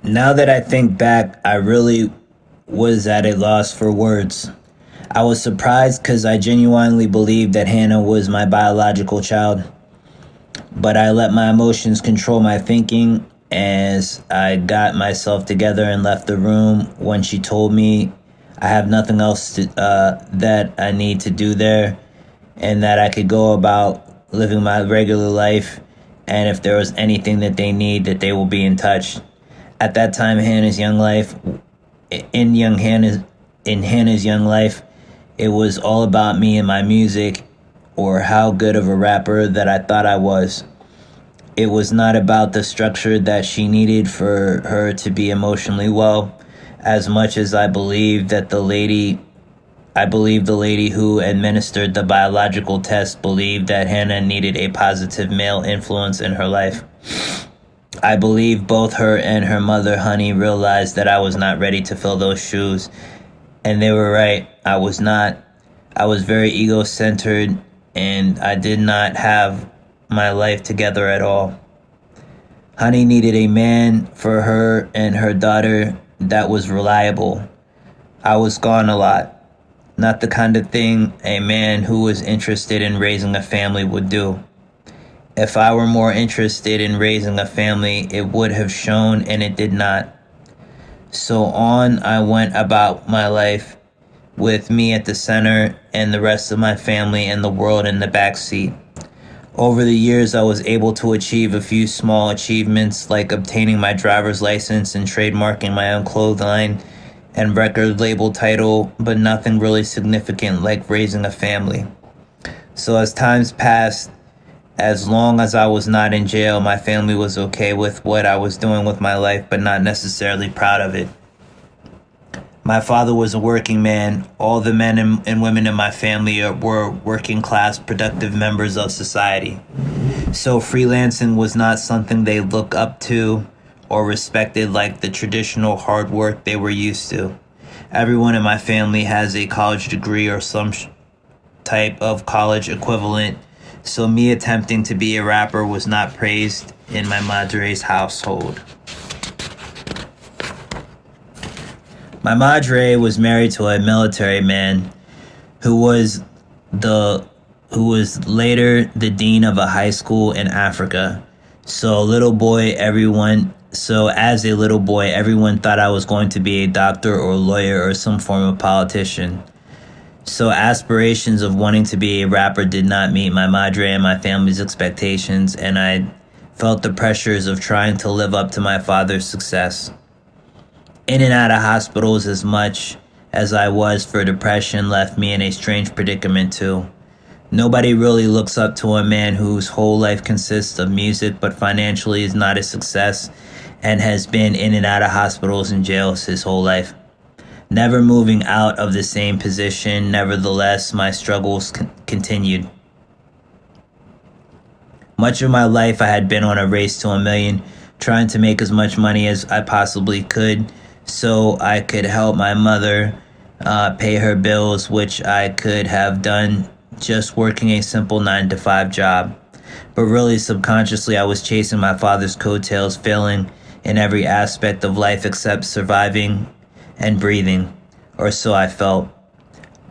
Now that I think back, I really was at a loss for words. I was surprised because I genuinely believed that Hannah was my biological child, but I let my emotions control my thinking as I got myself together and left the room when she told me I have nothing else that I need to do there and that I could go about living my regular life, and if there was anything that they need, that they will be in touch. At that time, in Hannah's young life, it was all about me and my music, or how good of a rapper that I thought I was. It was not about the structure that she needed for her to be emotionally well, as much as I believe the lady who administered the biological test believed that Hannah needed a positive male influence in her life. I believe both her and her mother, Honey, realized that I was not ready to fill those shoes, and they were right. I was not. I was very ego-centered, and I did not have my life together at all. Honey needed a man for her and her daughter that was reliable. I was gone a lot. Not the kind of thing a man who was interested in raising a family would do. If I were more interested in raising a family, it would have shown, and it did not. So on I went about my life, with me at the center and the rest of my family and the world in the back seat. Over the years, I was able to achieve a few small achievements, like obtaining my driver's license and trademarking my own clothing line and record label title, but nothing really significant like raising a family. So as times passed, as long as I was not in jail, my family was okay with what I was doing with my life, but not necessarily proud of it. My father was a working man. All the men and women in my family were working class, productive members of society. So freelancing was not something they look up to or respected like the traditional hard work they were used to. Everyone in my family has a college degree or some type of college equivalent, so me attempting to be a rapper was not praised in my madre's household. My madre was married to a military man who was later the dean of a high school in Africa. So as a little boy, everyone thought I was going to be a doctor or lawyer or some form of politician. So aspirations of wanting to be a rapper did not meet my madre and my family's expectations, and I felt the pressures of trying to live up to my father's success. In and out of hospitals as much as I was for depression left me in a strange predicament too. Nobody really looks up to a man whose whole life consists of music but financially is not a success and has been in and out of hospitals and jails his whole life. Never moving out of the same position, nevertheless, my struggles continued. Much of my life I had been on a race to $1 million, trying to make as much money as I possibly could so I could help my mother pay her bills, which I could have done just working a simple 9-to-5 job. But really subconsciously I was chasing my father's coattails, failing in every aspect of life except surviving and breathing, or so I felt.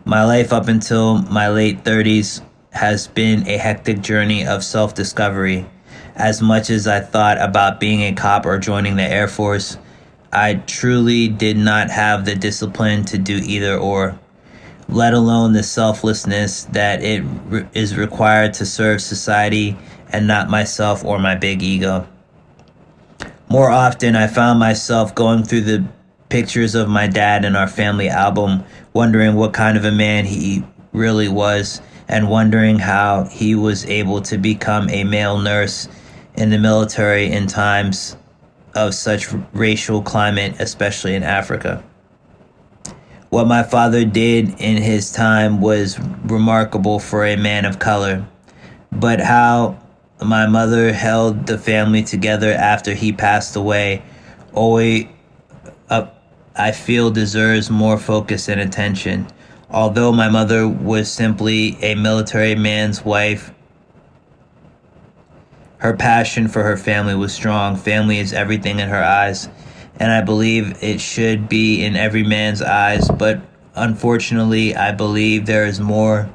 My life up until my late 30s has been a hectic journey of self-discovery. As much as I thought about being a cop or joining the Air Force, I truly did not have the discipline to do either or, let alone the selflessness that is required to serve society and not myself or my big ego. More often, I found myself going through the pictures of my dad in our family album, wondering what kind of a man he really was, and wondering how he was able to become a male nurse in the military in times of such racial climate, especially in Africa. What my father did in his time was remarkable for a man of color, but how my mother held the family together after he passed away I feel deserves more focus and attention. Although my mother was simply a military man's wife, her passion for her family was strong. Family is everything in her eyes, and I believe it should be in every man's eyes, but unfortunately, I believe there is more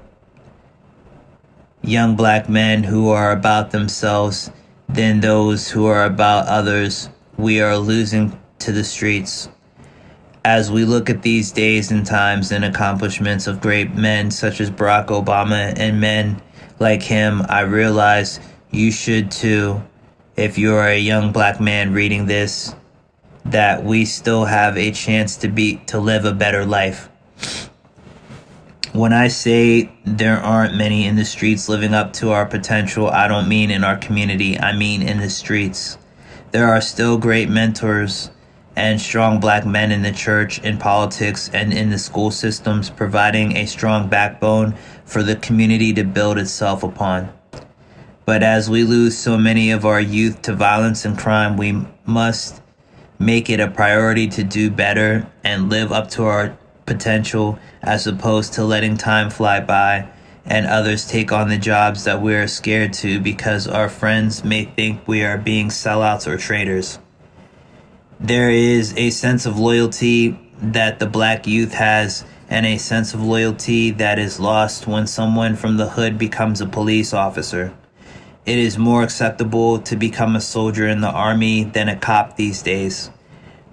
young black men who are about themselves than those who are about others. We are losing to the streets. As we look at these days and times and accomplishments of great men such as Barack Obama and men like him, I realize you should too, if you are a young black man reading this, that we still have a chance to live a better life. When I say there aren't many in the streets living up to our potential, I don't mean in our community, I mean in the streets. There are still great mentors and strong black men in the church, in politics, and in the school systems, providing a strong backbone for the community to build itself upon. But as we lose so many of our youth to violence and crime, we must make it a priority to do better and live up to our potential, as opposed to letting time fly by and others take on the jobs that we are scared to because our friends may think we are being sellouts or traitors. There is a sense of loyalty that the black youth has, and a sense of loyalty that is lost when someone from the hood becomes a police officer. It is more acceptable to become a soldier in the army than a cop these days.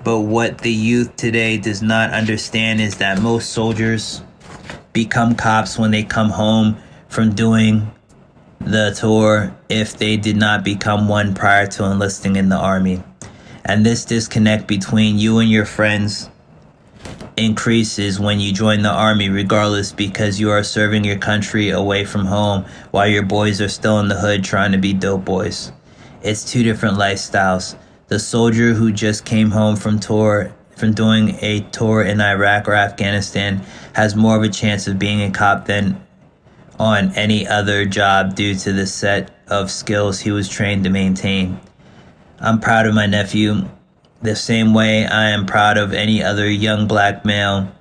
But what the youth today does not understand is that most soldiers become cops when they come home from doing the tour if they did not become one prior to enlisting in the army. And this disconnect between you and your friends increases when you join the army, regardless, because you are serving your country away from home while your boys are still in the hood trying to be dope boys. It's two different lifestyles. The soldier who just came home from doing a tour in Iraq or Afghanistan has more of a chance of being a cop than on any other job due to the set of skills he was trained to maintain. I'm proud of my nephew the same way I am proud of any other young black male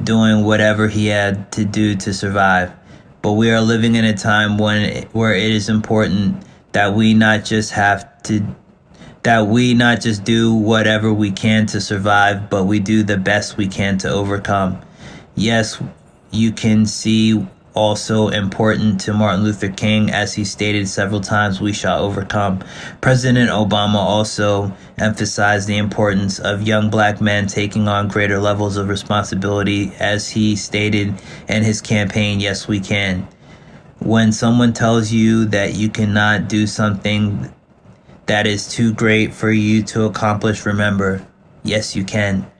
doing whatever he had to do to survive. But we are living in a time where it is important that we not just do whatever we can to survive, but we do the best we can to overcome. Yes, you can see also important to Martin Luther King, as he stated several times, we shall overcome. President Obama also emphasized the importance of young black men taking on greater levels of responsibility, as he stated in his campaign, Yes, We Can. When someone tells you that you cannot do something that is too great for you to accomplish, remember, yes, you can.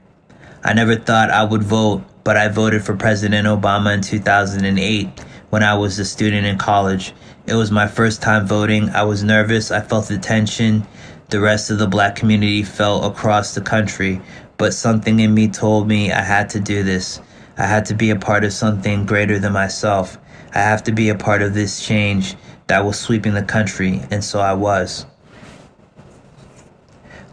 I never thought I would vote, but I voted for President Obama in 2008 when I was a student in college. It was my first time voting. I was nervous. I felt the tension the rest of the black community felt across the country, but something in me told me I had to do this. I had to be a part of something greater than myself. I have to be a part of this change that was sweeping the country, and so I was.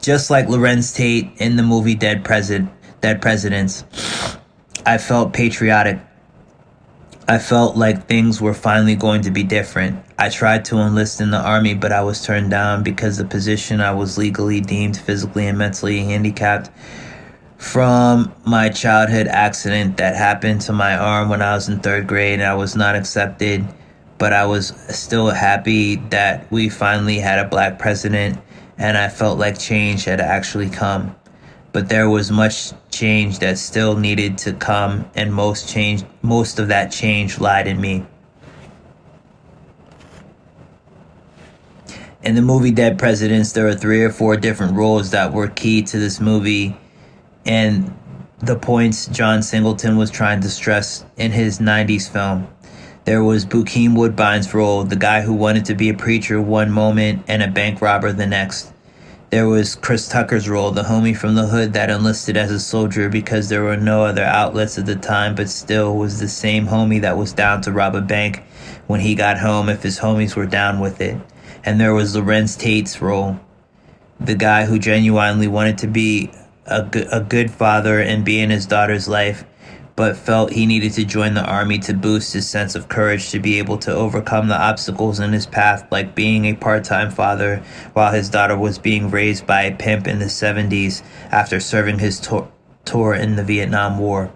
Just like Lorenz Tate in the movie Dead Presidents, I felt patriotic. I felt like things were finally going to be different. I tried to enlist in the army, but I was turned down because the position I was legally deemed physically and mentally handicapped from my childhood accident that happened to my arm when I was in 3rd grade. I was not accepted, but I was still happy that we finally had a black president, and I felt like change had actually come. But there was much change that still needed to come, and most of that change lied in me. In the movie Dead Presidents, there were 3 or 4 different roles that were key to this movie, and the points John Singleton was trying to stress in his 90s film. There was Bokeem Woodbine's role, the guy who wanted to be a preacher one moment and a bank robber the next. There was Chris Tucker's role, the homie from the hood that enlisted as a soldier because there were no other outlets at the time, but still was the same homie that was down to rob a bank when he got home if his homies were down with it. And there was Lorenz Tate's role, the guy who genuinely wanted to be a good father and be in his daughter's life, but felt he needed to join the army to boost his sense of courage to be able to overcome the obstacles in his path, like being a part-time father while his daughter was being raised by a pimp in the 70s after serving his tour in the Vietnam War.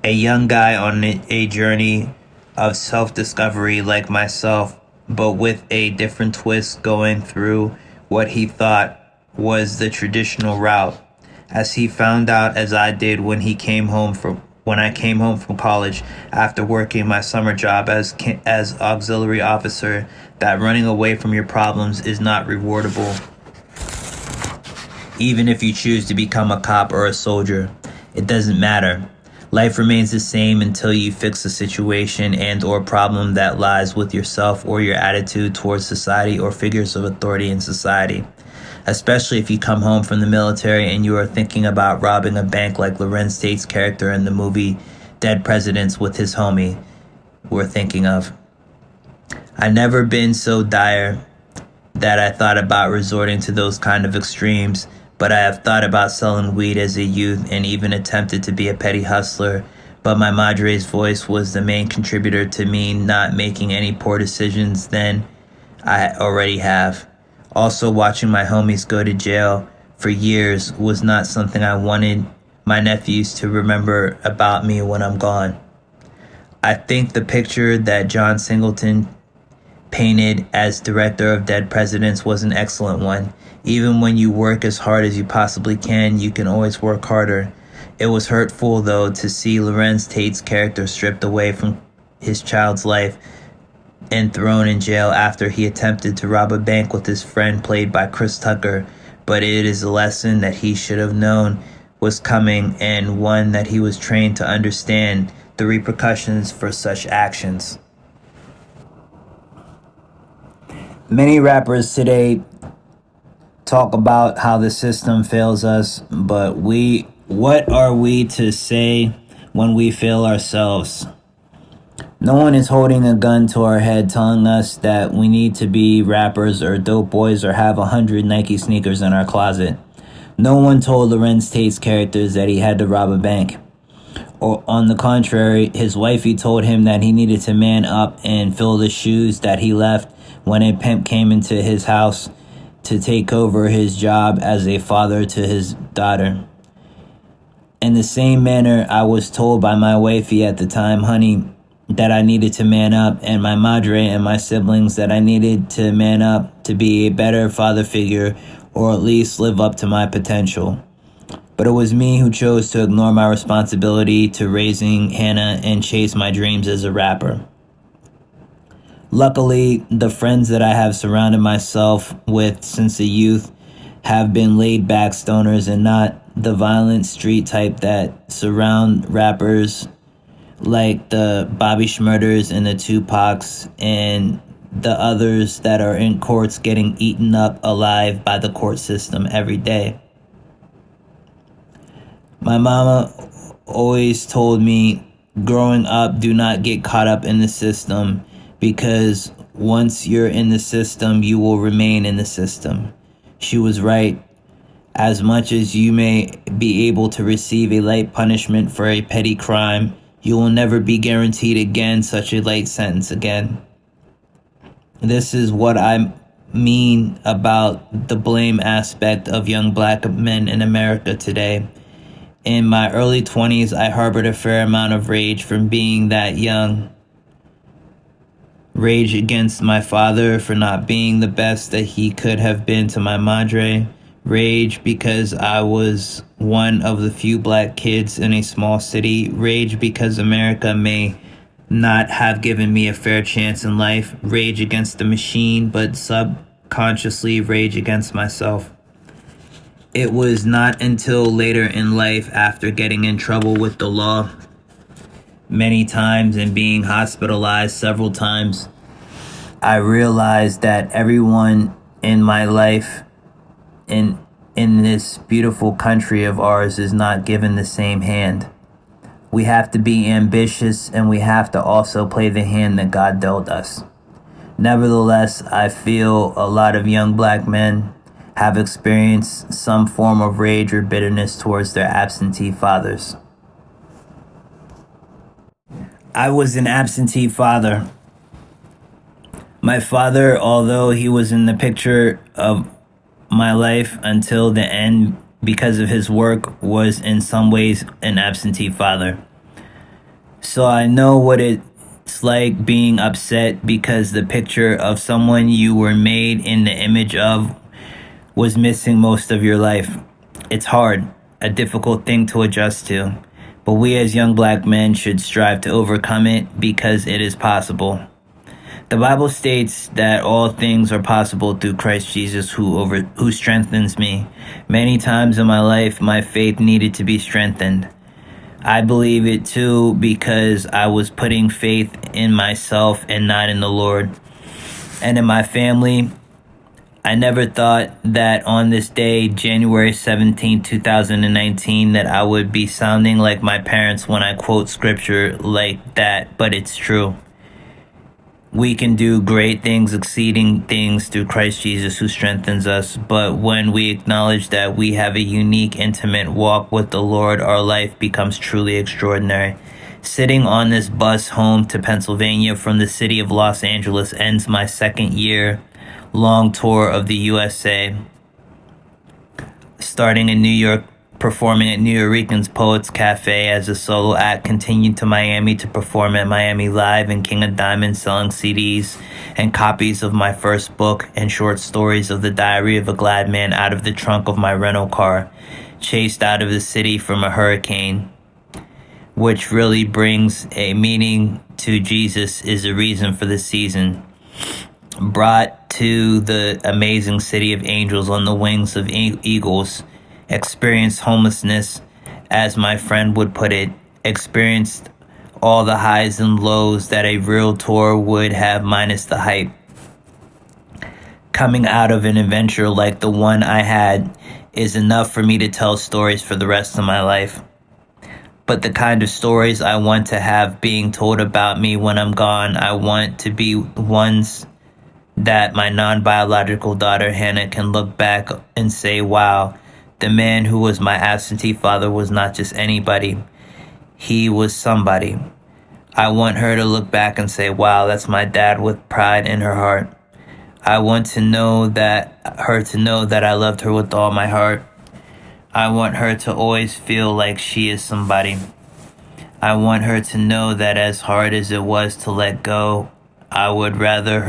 A young guy on a journey of self-discovery like myself, but with a different twist, going through what he thought was the traditional route, as he found out as I did when I came home from college after working my summer job as auxiliary officer, that running away from your problems is not rewardable, even if you choose to become a cop or a soldier. It doesn't matter. Life remains the same until you fix a situation and or problem that lies with yourself or your attitude towards society or figures of authority in society. Especially if you come home from the military and you are thinking about robbing a bank like Lorenz Tate's character in the movie Dead Presidents with his homie we're thinking of. I've never been so dire that I thought about resorting to those kind of extremes, but I have thought about selling weed as a youth and even attempted to be a petty hustler, but my madre's voice was the main contributor to me not making any poor decisions than I already have. Also, watching my homies go to jail for years was not something I wanted my nephews to remember about me when I'm gone. I think the picture that John Singleton painted as director of Dead Presidents was an excellent one. Even when you work as hard as you possibly can, you can always work harder. It was hurtful, though, to see Lorenz Tate's character stripped away from his child's life and thrown in jail after he attempted to rob a bank with his friend played by Chris Tucker. But it is a lesson that he should have known was coming, and one that he was trained to understand the repercussions for such actions. Many rappers today talk about how the system fails us, but what are we to say when we fail ourselves? No one is holding a gun to our head telling us that we need to be rappers or dope boys or have 100 Nike sneakers in our closet. No one told Lorenz Tate's characters that he had to rob a bank. Or on the contrary, his wifey told him that he needed to man up and fill the shoes that he left when a pimp came into his house to take over his job as a father to his daughter. In the same manner, I was told by my wifey at the time, honey, that I needed to man up, and my madre and my siblings that I needed to man up to be a better father figure or at least live up to my potential. But it was me who chose to ignore my responsibility to raising Hannah and chase my dreams as a rapper. Luckily, the friends that I have surrounded myself with since a youth have been laid-back stoners and not the violent street type that surround rappers like the Bobby Shmurdas and the Tupacs and the others that are in courts getting eaten up alive by the court system every day. My mama always told me, growing up, do not get caught up in the system, because once you're in the system, you will remain in the system. She was right. As much as you may be able to receive a light punishment for a petty crime, you will never be guaranteed again such a light sentence again. This is what I mean about the blame aspect of young black men in America today. In my early 20s, I harbored a fair amount of rage from being that young. Rage against my father for not being the best that he could have been to my madre. Rage because I was one of the few black kids in a small city. Rage because America may not have given me a fair chance in life. Rage against the machine, but subconsciously rage against myself. It was not until later in life, after getting in trouble with the law many times and being hospitalized several times, I realized that everyone in my life in this beautiful country of ours is not given the same hand. We have to be ambitious, and we have to also play the hand that God dealt us. Nevertheless, I feel a lot of young black men have experienced some form of rage or bitterness towards their absentee fathers. I was an absentee father. My father, although he was in the picture of my life until the end because of his work, was in some ways an absentee father. So I know what it's like being upset because the picture of someone you were made in the image of was missing most of your life. It's hard, a difficult thing to adjust to, but we as young black men should strive to overcome it because it is possible. The Bible states that all things are possible through Christ Jesus who strengthens me. Many times in my life, my faith needed to be strengthened. I believe it too because I was putting faith in myself and not in the Lord. And in my family, I never thought that on this day, January 17, 2019, that I would be sounding like my parents when I quote scripture like that, but it's true. We can do great things, exceeding things through Christ Jesus who strengthens us. But when we acknowledge that we have a unique, intimate walk with the Lord, our life becomes truly extraordinary. Sitting on this bus home to Pennsylvania from the city of Los Angeles ends my second year long tour of the USA. Starting in New York, performing at New Yorkers Poets Cafe as a solo act, continued to Miami to perform at Miami Live and King of Diamonds, selling CDs and copies of my first book and short stories of the Diary of a Glad Man out of the trunk of my rental car, chased out of the city from a hurricane, which really brings a meaning to Jesus is a reason for the season. Brought to the amazing city of angels on the wings of eagles, experienced homelessness, as my friend would put it, experienced all the highs and lows that a real tour would have minus the hype. Coming out of an adventure like the one I had is enough for me to tell stories for the rest of my life. But the kind of stories I want to have being told about me when I'm gone, I want to be ones that my non-biological daughter Hannah can look back and say, wow, the man who was my absentee father was not just anybody. He was somebody. I want her to look back and say, wow, that's my dad, with pride in her heart. I want to know that I loved her with all my heart. I want her to always feel like she is somebody. I want her to know that as hard as it was to let go, I would rather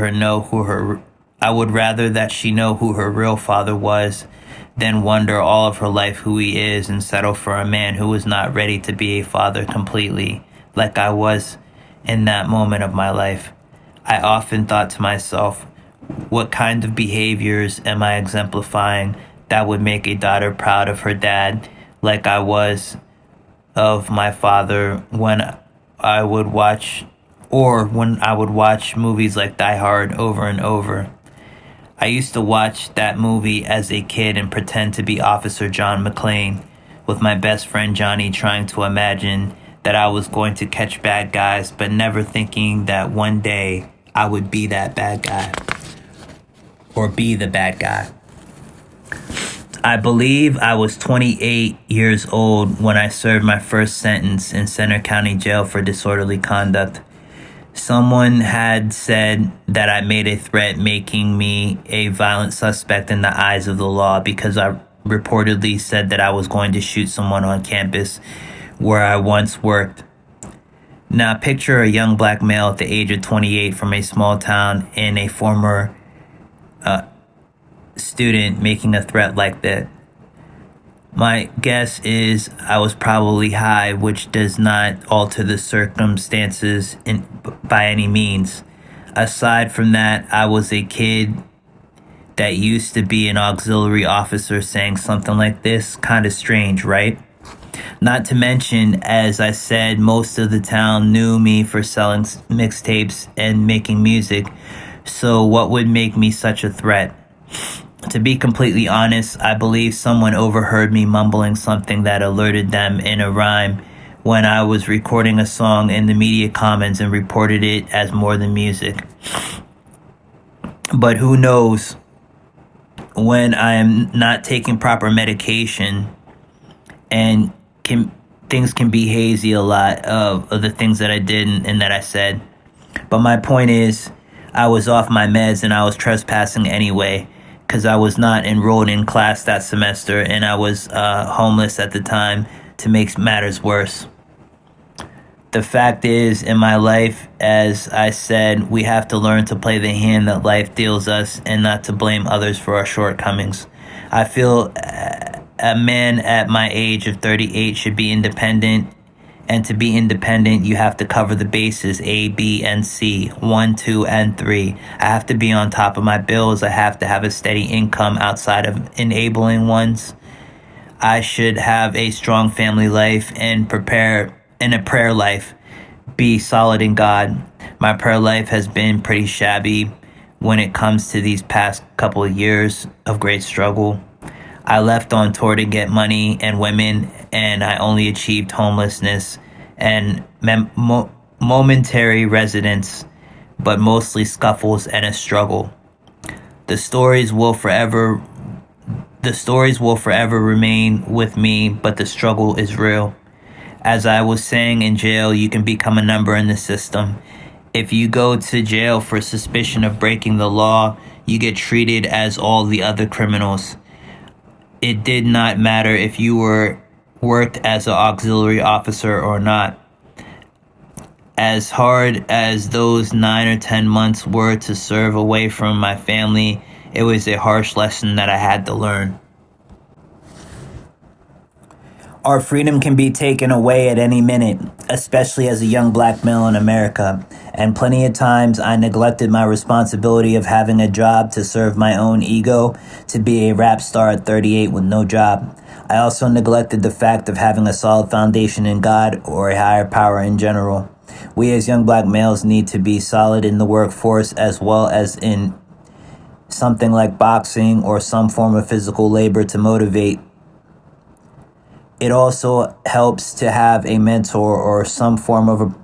that she know who her real father was than wonder all of her life who he is and settle for a man who was not ready to be a father completely, like I was in that moment of my life. I often thought to myself, what kind of behaviors am I exemplifying that would make a daughter proud of her dad like I was of my father when I would watch movies like Die Hard over and over. I used to watch that movie as a kid and pretend to be Officer John McClane with my best friend Johnny, trying to imagine that I was going to catch bad guys, but never thinking that one day I would be that bad guy or be the bad guy. I believe I was 28 years old when I served my first sentence in Center County Jail for disorderly conduct. Someone had said that I made a threat, making me a violent suspect in the eyes of the law because I reportedly said that I was going to shoot someone on campus where I once worked. Now picture a young black male at the age of 28 from a small town and a former student making a threat like that. My guess is I was probably high, which does not alter the circumstances by any means. Aside from that, I was a kid that used to be an auxiliary officer saying something like this. Kind of strange, right? Not to mention, as I said, most of the town knew me for selling mixtapes and making music. So what would make me such a threat? To be completely honest, I believe someone overheard me mumbling something that alerted them in a rhyme when I was recording a song in the media commons and reported it as more than music. But who knows, when I am not taking proper medication and can things can be hazy a lot of the things that I did and that I said. But my point is, I was off my meds and I was trespassing anyway because I was not enrolled in class that semester and I was homeless at the time to make matters worse. The fact is, in my life, as I said, we have to learn to play the hand that life deals us and not to blame others for our shortcomings. I feel a man at my age of 38 should be independent. And to be independent, you have to cover the bases A, B, and C, 1, 2, and 3. I have to be on top of my bills. I have to have a steady income outside of enabling ones. I should have a strong family life and prepare in a prayer life. Be solid in God. My prayer life has been pretty shabby when it comes to these past couple of years of great struggle. I left on tour to get money and women, and I only achieved homelessness and momentary residence, but mostly scuffles and a struggle. The stories will forever remain with me, but the struggle is real. As I was saying, in jail, you can become a number in the system. If you go to jail for suspicion of breaking the law, you get treated as all the other criminals. It did not matter if you worked as an auxiliary officer or not. As hard as those 9 or 10 months were to serve away from my family, it was a harsh lesson that I had to learn. Our freedom can be taken away at any minute, especially as a young black male in America. And plenty of times I neglected my responsibility of having a job to serve my own ego to be a rap star at 38 with no job. I also neglected the fact of having a solid foundation in God or a higher power in general. We as young black males need to be solid in the workforce as well as in something like boxing or some form of physical labor to motivate. It also helps to have a mentor or some form of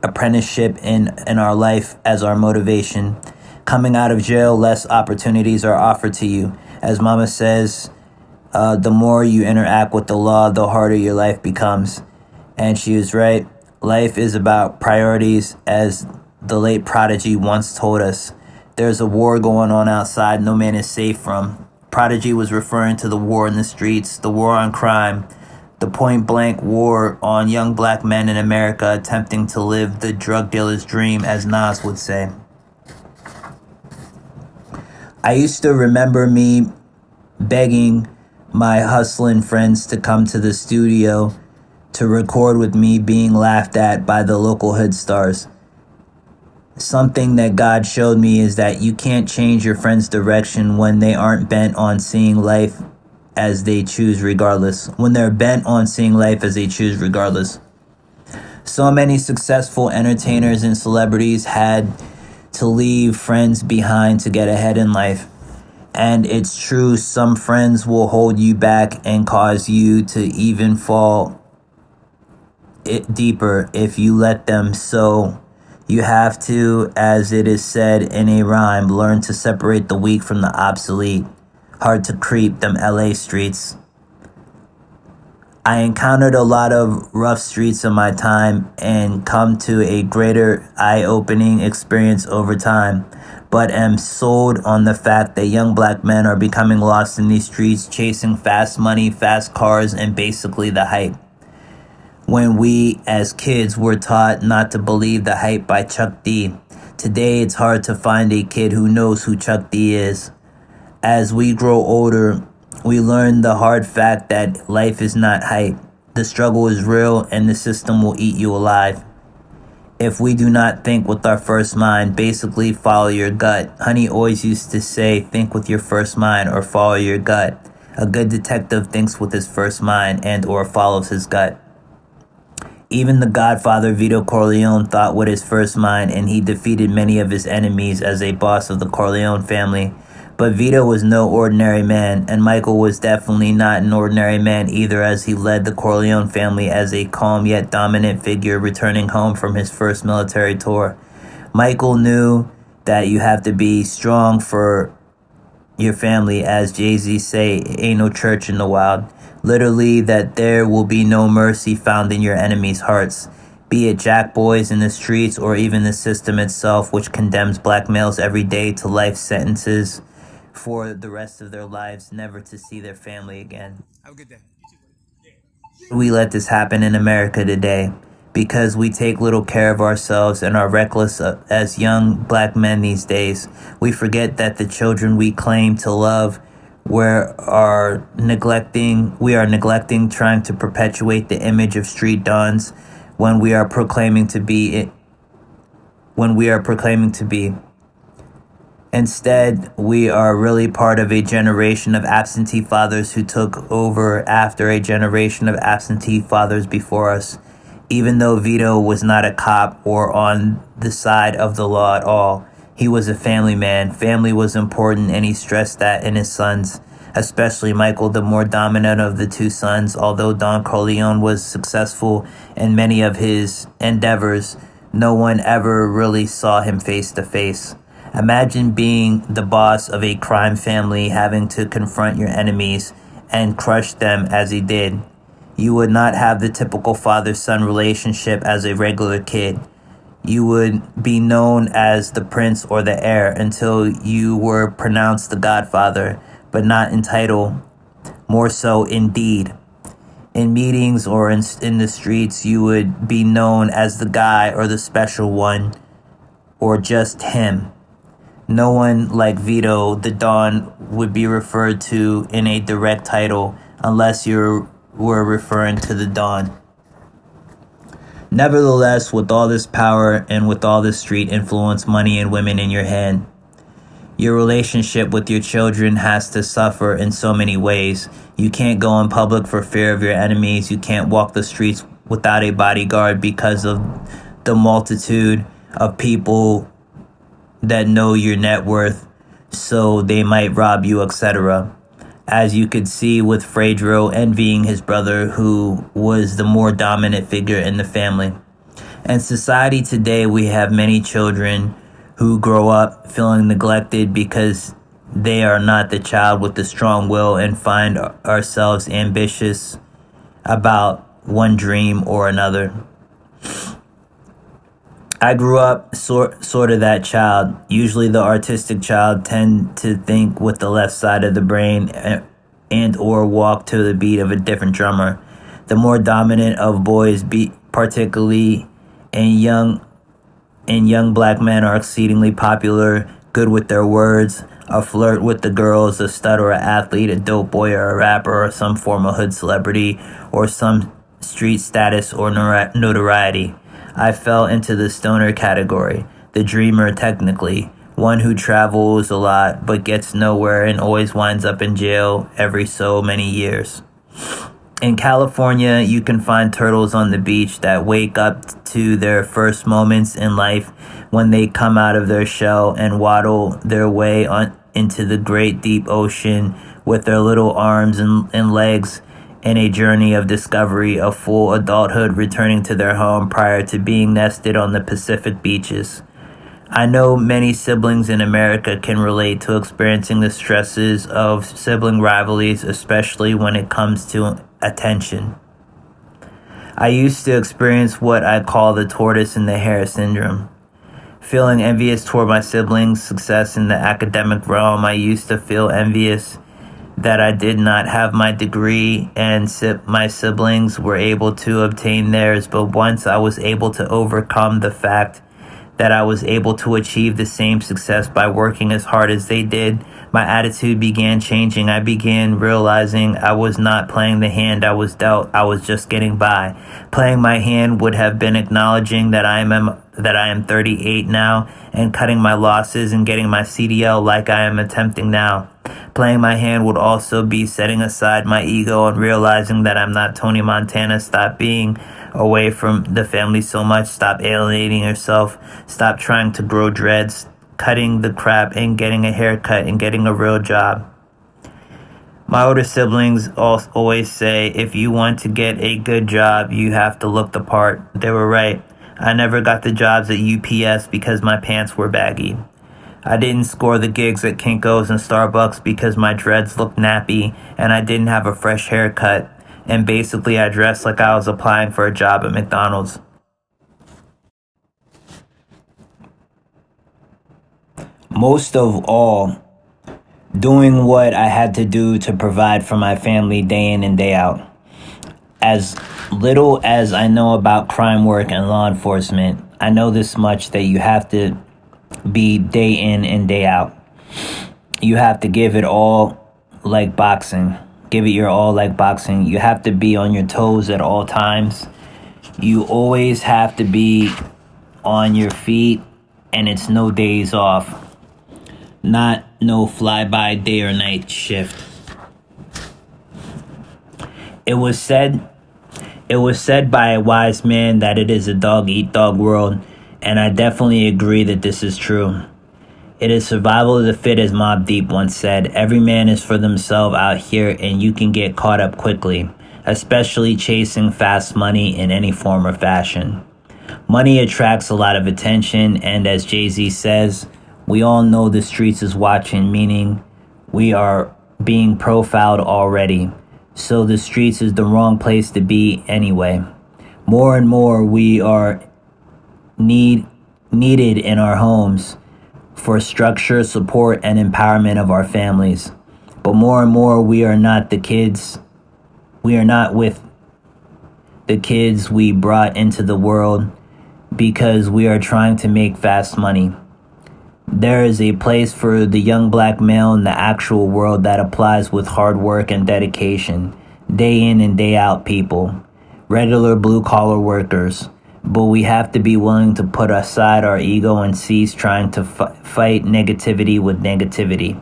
apprenticeship in our life as our motivation. Coming out of jail, less opportunities are offered to you. As Mama says, the more you interact with the law, the harder your life becomes. And she was right. Life is about priorities, as the late Prodigy once told us. There's a war going on outside no man is safe from. Prodigy was referring to the war in the streets, the war on crime, the point-blank war on young black men in America attempting to live the drug dealer's dream, as Nas would say. I used to remember me begging my hustling friends to come to the studio to record with me, being laughed at by the local hood stars. Something that God showed me is that you can't change your friend's direction when they aren't bent on seeing life as they choose regardless. So many successful entertainers and celebrities had to leave friends behind to get ahead in life. And it's true, some friends will hold you back and cause you to even fall deeper if you let them. So you have to, as it is said in a rhyme, learn to separate the weak from the obsolete. Hard to creep them LA streets. I encountered a lot of rough streets in my time and come to a greater eye-opening experience over time, but am sold on the fact that young black men are becoming lost in these streets, chasing fast money, fast cars, and basically the hype. When we as kids were taught not to believe the hype by Chuck D. Today it's hard to find a kid who knows who Chuck D is. As we grow older, we learn the hard fact that life is not hype. The struggle is real and the system will eat you alive. If we do not think with our first mind, basically follow your gut. Honey always used to say, think with your first mind or follow your gut. A good detective thinks with his first mind and or follows his gut. Even the Godfather Vito Corleone thought with his first mind, and he defeated many of his enemies as a boss of the Corleone family. But Vito was no ordinary man, and Michael was definitely not an ordinary man either, as he led the Corleone family as a calm yet dominant figure returning home from his first military tour. Michael knew that you have to be strong for your family, as Jay-Z say, ain't no church in the wild. Literally, that there will be no mercy found in your enemies' hearts, be it jackboys in the streets or even the system itself, which condemns black males every day to life sentences for the rest of their lives, never to see their family again. Have a good day. We let this happen in America today because we take little care of ourselves and are reckless as young black men these days. We forget that the children we claim to love we are neglecting trying to perpetuate the image of street dons when we are proclaiming to be. Instead, we are really part of a generation of absentee fathers who took over after a generation of absentee fathers before us. Even though Vito was not a cop or on the side of the law at all, he was a family man. Family was important, and he stressed that in his sons, especially Michael, the more dominant of the two sons. Although Don Corleone was successful in many of his endeavors, no one ever really saw him face to face. Imagine being the boss of a crime family, having to confront your enemies and crush them as he did. You would not have the typical father-son relationship as a regular kid. You would be known as the prince or the heir until you were pronounced the godfather, but not in title, more so in deed. In meetings or in the streets, you would be known as the guy or the special one, or just him. No one like Vito, the Don, would be referred to in a direct title unless you were referring to the Don. Nevertheless, with all this power and with all this street influence, money, and women in your hand, your relationship with your children has to suffer in so many ways. You can't go in public for fear of your enemies. You can't walk the streets without a bodyguard because of the multitude of people that know your net worth, so they might rob you, etc. As you could see with Fredro envying his brother, who was the more dominant figure in the family. In society today, we have many children who grow up feeling neglected because they are not the child with the strong will and find ourselves ambitious about one dream or another. I grew up sort of that child. Usually the artistic child tend to think with the left side of the brain and or walk to the beat of a different drummer. The more dominant of boys, particularly in young black men, are exceedingly popular, good with their words, a flirt with the girls, a stud or an athlete, a dope boy or a rapper, or some form of hood celebrity, or some street status or notoriety. I fell into the stoner category, the dreamer technically, one who travels a lot but gets nowhere and always winds up in jail every so many years. In California, you can find turtles on the beach that wake up to their first moments in life when they come out of their shell and waddle their way into the great deep ocean with their little arms and legs in a journey of discovery of full adulthood, returning to their home prior to being nested on the Pacific beaches. I know many siblings in America can relate to experiencing the stresses of sibling rivalries, especially when it comes to attention. I used to experience what I call the tortoise and the hare syndrome. Feeling envious toward my siblings' success in the academic realm, I used to feel envious that I did not have my degree and my siblings were able to obtain theirs. But once I was able to overcome the fact that I was able to achieve the same success by working as hard as they did, my attitude began changing. I began realizing I was not playing the hand I was dealt. I was just getting by. Playing my hand would have been acknowledging that I am 38 now and cutting my losses and getting my CDL like I am attempting now. Playing my hand would also be setting aside my ego and realizing that I'm not Tony Montana. Stop being away from the family so much. Stop alienating yourself. Stop trying to grow dreads. Cutting the crap and getting a haircut and getting a real job. My older siblings always say, if you want to get a good job, you have to look the part. They were right. I never got the jobs at UPS because my pants were baggy. I didn't score the gigs at Kinko's and Starbucks because my dreads looked nappy and I didn't have a fresh haircut. and basically I dressed like I was applying for a job at McDonald's. Most of all, doing what I had to do to provide for my family day in and day out. As little as I know about crime work and law enforcement, I know this much, that you have to be day in and day out. You have to give it all like boxing. Give it your all like boxing. You have to be on your toes at all times. You always have to be on your feet, and it's no days off. Not no fly-by day or night shift. It was said by a wise man that it is a dog-eat-dog world, and I definitely agree that this is true. It is survival of the fit, as Mobb Deep once said. Every man is for themselves out here, and you can get caught up quickly, especially chasing fast money in any form or fashion. Money attracts a lot of attention, and as Jay-Z says, we all know the streets is watching, meaning we are being profiled already. So the streets is the wrong place to be anyway. More and more we are needed in our homes for structure, support, and empowerment of our families. But more and more we are not with the kids we brought into the world, because we are trying to make fast money. There is a place for the young black male in the actual world that applies with hard work and dedication, day in and day out people, regular blue-collar workers. But we have to be willing to put aside our ego and cease trying to fight negativity with negativity.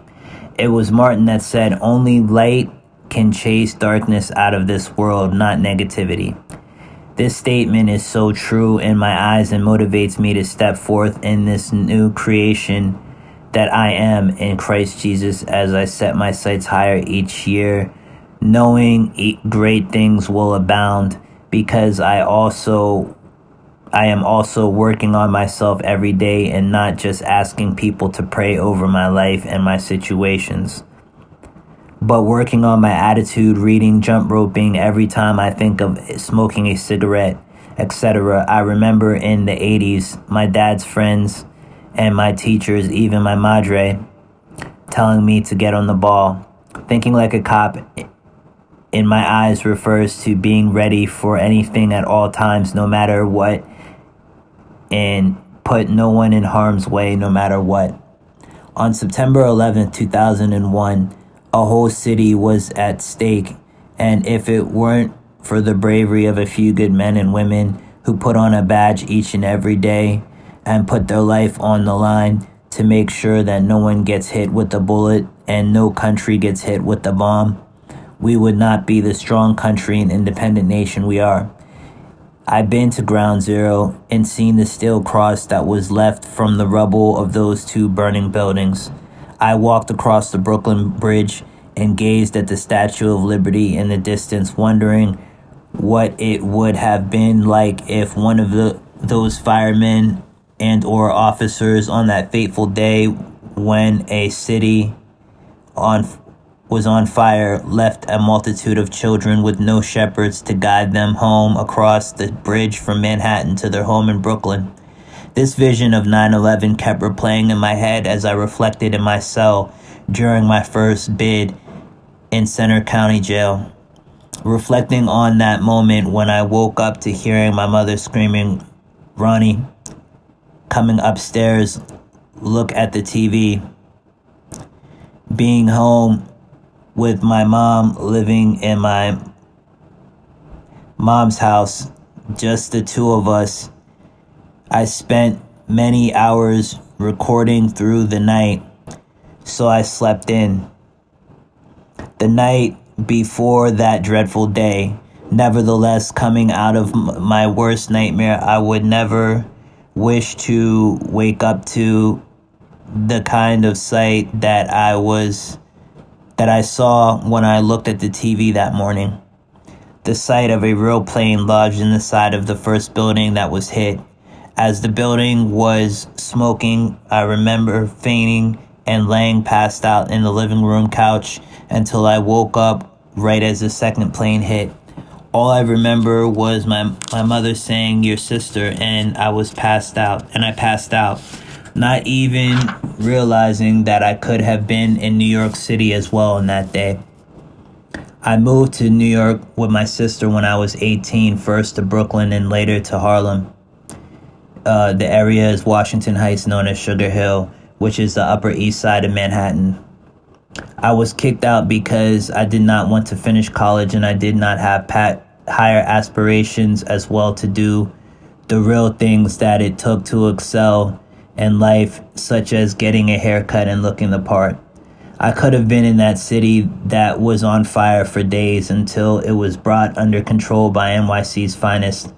It was Martin that said, only light can chase darkness out of this world, not negativity. This statement is so true in my eyes and motivates me to step forth in this new creation that I am in Christ Jesus, as I set my sights higher each year, knowing great things will abound, because I am also working on myself every day, and not just asking people to pray over my life and my situations, but working on my attitude, reading, jump roping every time I think of smoking a cigarette, etc. I remember in the 80s, my dad's friends and my teachers, even my madre, telling me to get on the ball. Thinking like a cop in my eyes refers to being ready for anything at all times, no matter what, and put no one in harm's way, no matter what. On September 11th, 2001, a whole city was at stake, and if it weren't for the bravery of a few good men and women who put on a badge each and every day and put their life on the line to make sure that no one gets hit with a bullet and no country gets hit with a bomb, we would not be the strong country and independent nation we are. I've been to Ground Zero and seen the steel cross that was left from the rubble of those two burning buildings. I walked across the Brooklyn Bridge and gazed at the Statue of Liberty in the distance, wondering what it would have been like if one of those firemen and or officers on that fateful day when a city was on fire left a multitude of children with no shepherds to guide them home across the bridge from Manhattan to their home in Brooklyn. This vision of 9/11 kept replaying in my head as I reflected in my cell during my first bid in Center County Jail. Reflecting on that moment when I woke up to hearing my mother screaming, "Ronnie," coming upstairs, look at the TV. Being home with my mom, living in my mom's house, just the two of us. I spent many hours recording through the night, so I slept in. The night before that dreadful day, nevertheless, coming out of my worst nightmare, I would never wish to wake up to the kind of sight that I saw when I looked at the TV that morning. The sight of a real plane lodged in the side of the first building that was hit. As the building was smoking, I remember fainting and laying passed out in the living room couch until I woke up right as the second plane hit. All I remember was my mother saying, "Your sister," and I passed out, not even realizing that I could have been in New York City as well on that day. I moved to New York with my sister when I was 18, first to Brooklyn and later to Harlem. The area is Washington Heights, known as Sugar Hill, which is the Upper East Side of Manhattan. I was kicked out because I did not want to finish college and I did not have higher aspirations as well to do the real things that it took to excel in life, such as getting a haircut and looking the part. I could have been in that city that was on fire for days until it was brought under control by NYC's finest.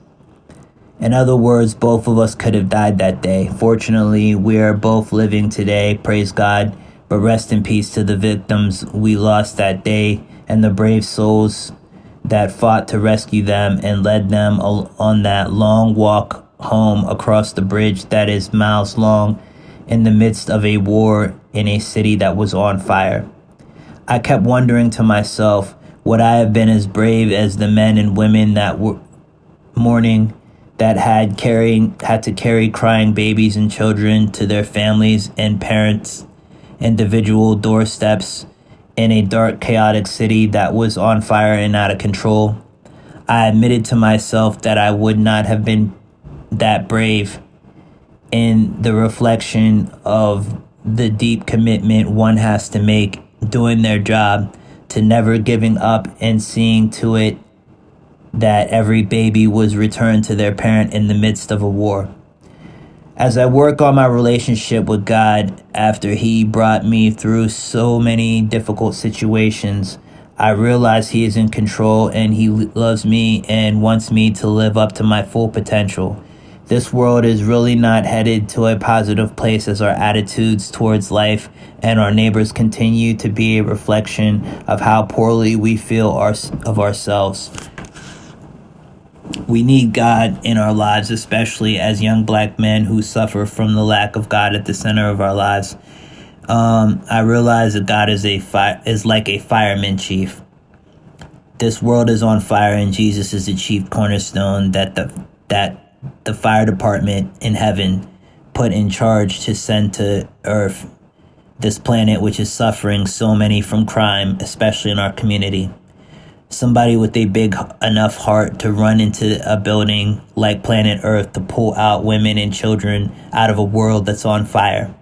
In other words, both of us could have died that day. Fortunately, we are both living today, praise God, but rest in peace to the victims we lost that day and the brave souls that fought to rescue them and led them on that long walk home across the bridge that is miles long in the midst of a war in a city that was on fire. I kept wondering to myself, would I have been as brave as the men and women that were mourning, that had to carry crying babies and children to their families and parents' individual doorsteps in a dark, chaotic city that was on fire and out of control? I admitted to myself that I would not have been that brave in the reflection of the deep commitment one has to make doing their job, to never giving up and seeing to it that every baby was returned to their parent in the midst of a war. As I work on my relationship with God after He brought me through so many difficult situations, I realize He is in control and He loves me and wants me to live up to my full potential. This world is really not headed to a positive place as our attitudes towards life and our neighbors continue to be a reflection of how poorly we feel of ourselves. We need God in our lives, especially as young black men who suffer from the lack of God at the center of our lives. I realize that God is like a fireman chief. This world is on fire, and Jesus is the chief cornerstone that the fire department in heaven put in charge to send to earth, this planet which is suffering so many from crime, especially in our community. Somebody with a big enough heart to run into a building like planet Earth to pull out women and children out of a world that's on fire.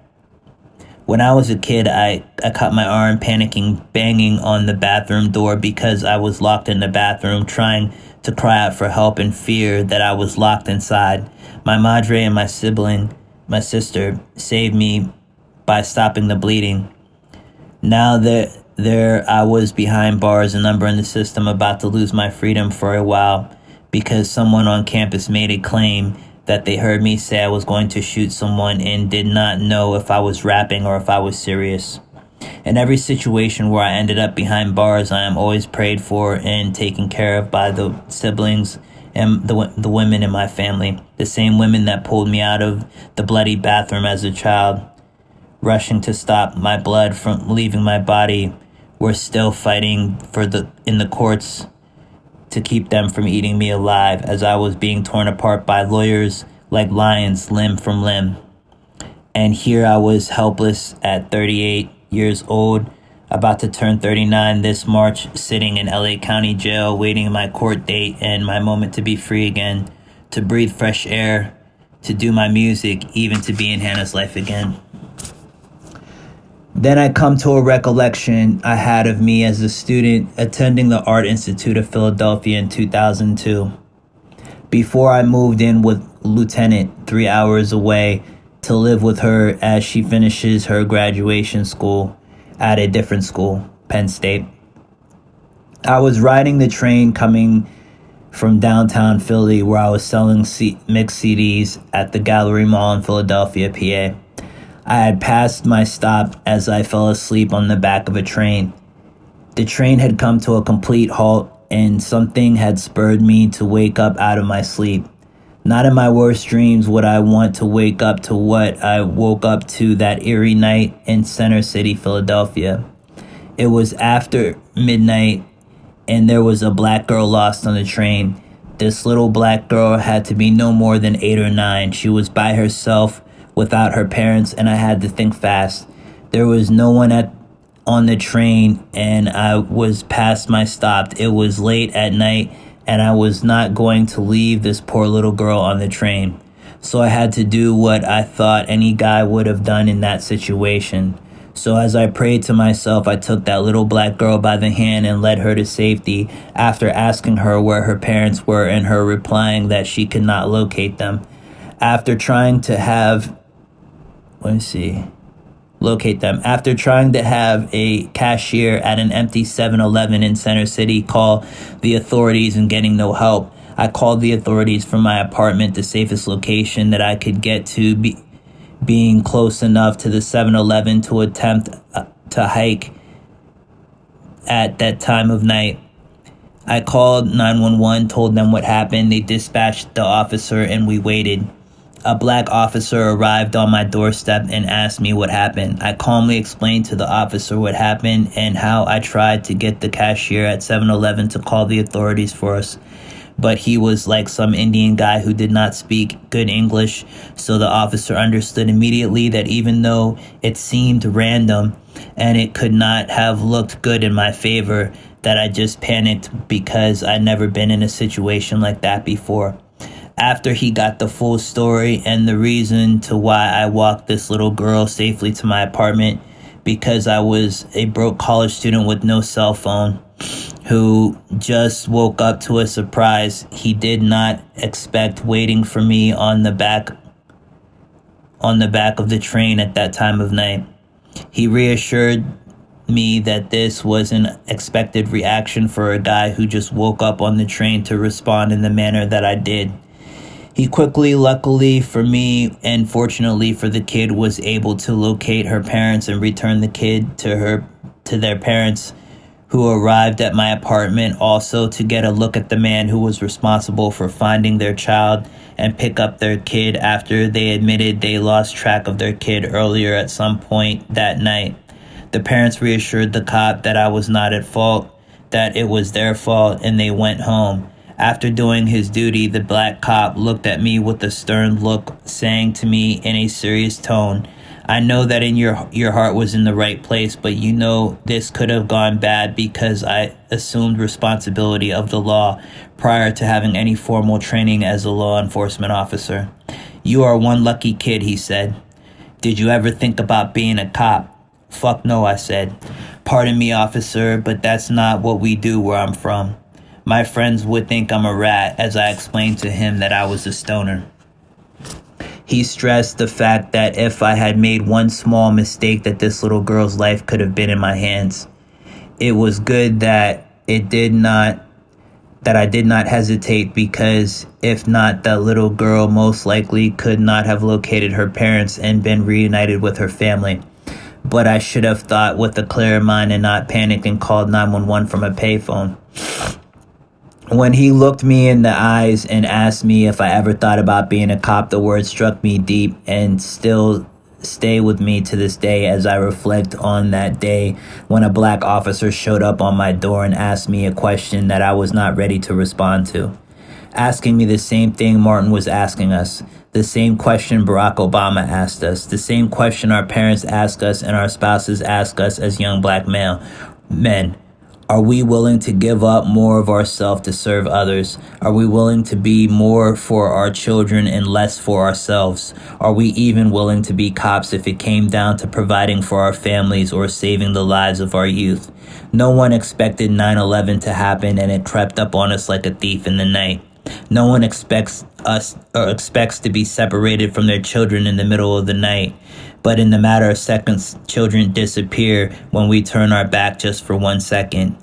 When I was a kid, I cut my arm panicking, banging on the bathroom door because I was locked in the bathroom trying to cry out for help in fear that I was locked inside. My madre and my sister, saved me by stopping the bleeding. Now there I was behind bars, a number in the system, about to lose my freedom for a while because someone on campus made a claim that they heard me say I was going to shoot someone and did not know if I was rapping or if I was serious. In every situation where I ended up behind bars, I am always prayed for and taken care of by the siblings and the women in my family, the same women that pulled me out of the bloody bathroom as a child, rushing to stop my blood from leaving my body, were still fighting in the courts to keep them from eating me alive as I was being torn apart by lawyers like lions, limb from limb. And here I was, helpless at 38 years old, about to turn 39 this March, sitting in LA County Jail, waiting my court date and my moment to be free again, to breathe fresh air, to do my music, even to be in Hannah's life again. Then I come to a recollection I had of me as a student attending the Art Institute of Philadelphia in 2002. Before I moved in with Lieutenant 3 hours away to live with her as she finishes her graduation school at a different school, Penn State. I was riding the train coming from downtown Philly where I was selling mixed CDs at the Gallery Mall in Philadelphia, PA. I had passed my stop as I fell asleep on the back of a train. The train had come to a complete halt and something had spurred me to wake up out of my sleep. Not in my worst dreams would I want to wake up to what I woke up to that eerie night in Center City, Philadelphia. It was after midnight and there was a black girl lost on the train. This little black girl had to be no more than 8 or 9. She was by herself without her parents, and I had to think fast. There was no one on the train, and I was past my stop. It was late at night, and I was not going to leave this poor little girl on the train. So I had to do what I thought any guy would have done in that situation. So as I prayed to myself, I took that little black girl by the hand and led her to safety after asking her where her parents were and her replying that she could not locate them. After trying to have, locate them. After trying to have a cashier at an empty 7-Eleven in Center City call the authorities and getting no help, I called the authorities from my apartment, the safest location that I could get to, being close enough to the 7-Eleven to attempt to hike at that time of night. I called 911, told them what happened. They dispatched the officer and we waited. A black officer arrived on my doorstep and asked me what happened. I calmly explained to the officer what happened and how I tried to get the cashier at 7-Eleven to call the authorities for us. But he was like some Indian guy who did not speak good English, so the officer understood immediately that even though it seemed random and it could not have looked good in my favor, that I just panicked because I'd never been in a situation like that before. After he got the full story and the reason to why I walked this little girl safely to my apartment, because I was a broke college student with no cell phone, who just woke up to a surprise he did not expect waiting for me on the back of the train at that time of night. He reassured me that this was an expected reaction for a guy who just woke up on the train to respond in the manner that I did. He quickly, luckily for me and fortunately for the kid, was able to locate her parents and return the kid to their parents, who arrived at my apartment also to get a look at the man who was responsible for finding their child and pick up their kid after they admitted they lost track of their kid earlier at some point that night. The parents reassured the cop that I was not at fault, that it was their fault, and they went home. After doing his duty, the black cop looked at me with a stern look, saying to me in a serious tone, "I know that your heart was in the right place, but you know this could have gone bad because I assumed responsibility of the law prior to having any formal training as a law enforcement officer. You are one lucky kid," he said. "Did you ever think about being a cop?" "Fuck no," I said. "Pardon me, officer, but that's not what we do where I'm from. My friends would think I'm a rat," as I explained to him that I was a stoner. He stressed the fact that if I had made one small mistake, that this little girl's life could have been in my hands. It was good that I did not hesitate, because if not, that little girl most likely could not have located her parents and been reunited with her family. But I should have thought with a clear mind and not panicked and called 911 from a payphone. When he looked me in the eyes and asked me if I ever thought about being a cop, the words struck me deep and still stay with me to this day as I reflect on that day when a black officer showed up on my door and asked me a question that I was not ready to respond to. Asking me the same thing Martin was asking us, the same question Barack Obama asked us, the same question our parents ask us and our spouses ask us as young black men. Are we willing to give up more of ourselves to serve others? Are we willing to be more for our children and less for ourselves? Are we even willing to be cops if it came down to providing for our families or saving the lives of our youth? No one expected 9/11 to happen, and it crept up on us like a thief in the night. No one expects to be separated from their children in the middle of the night. But in the matter of seconds, children disappear when we turn our back just for 1 second.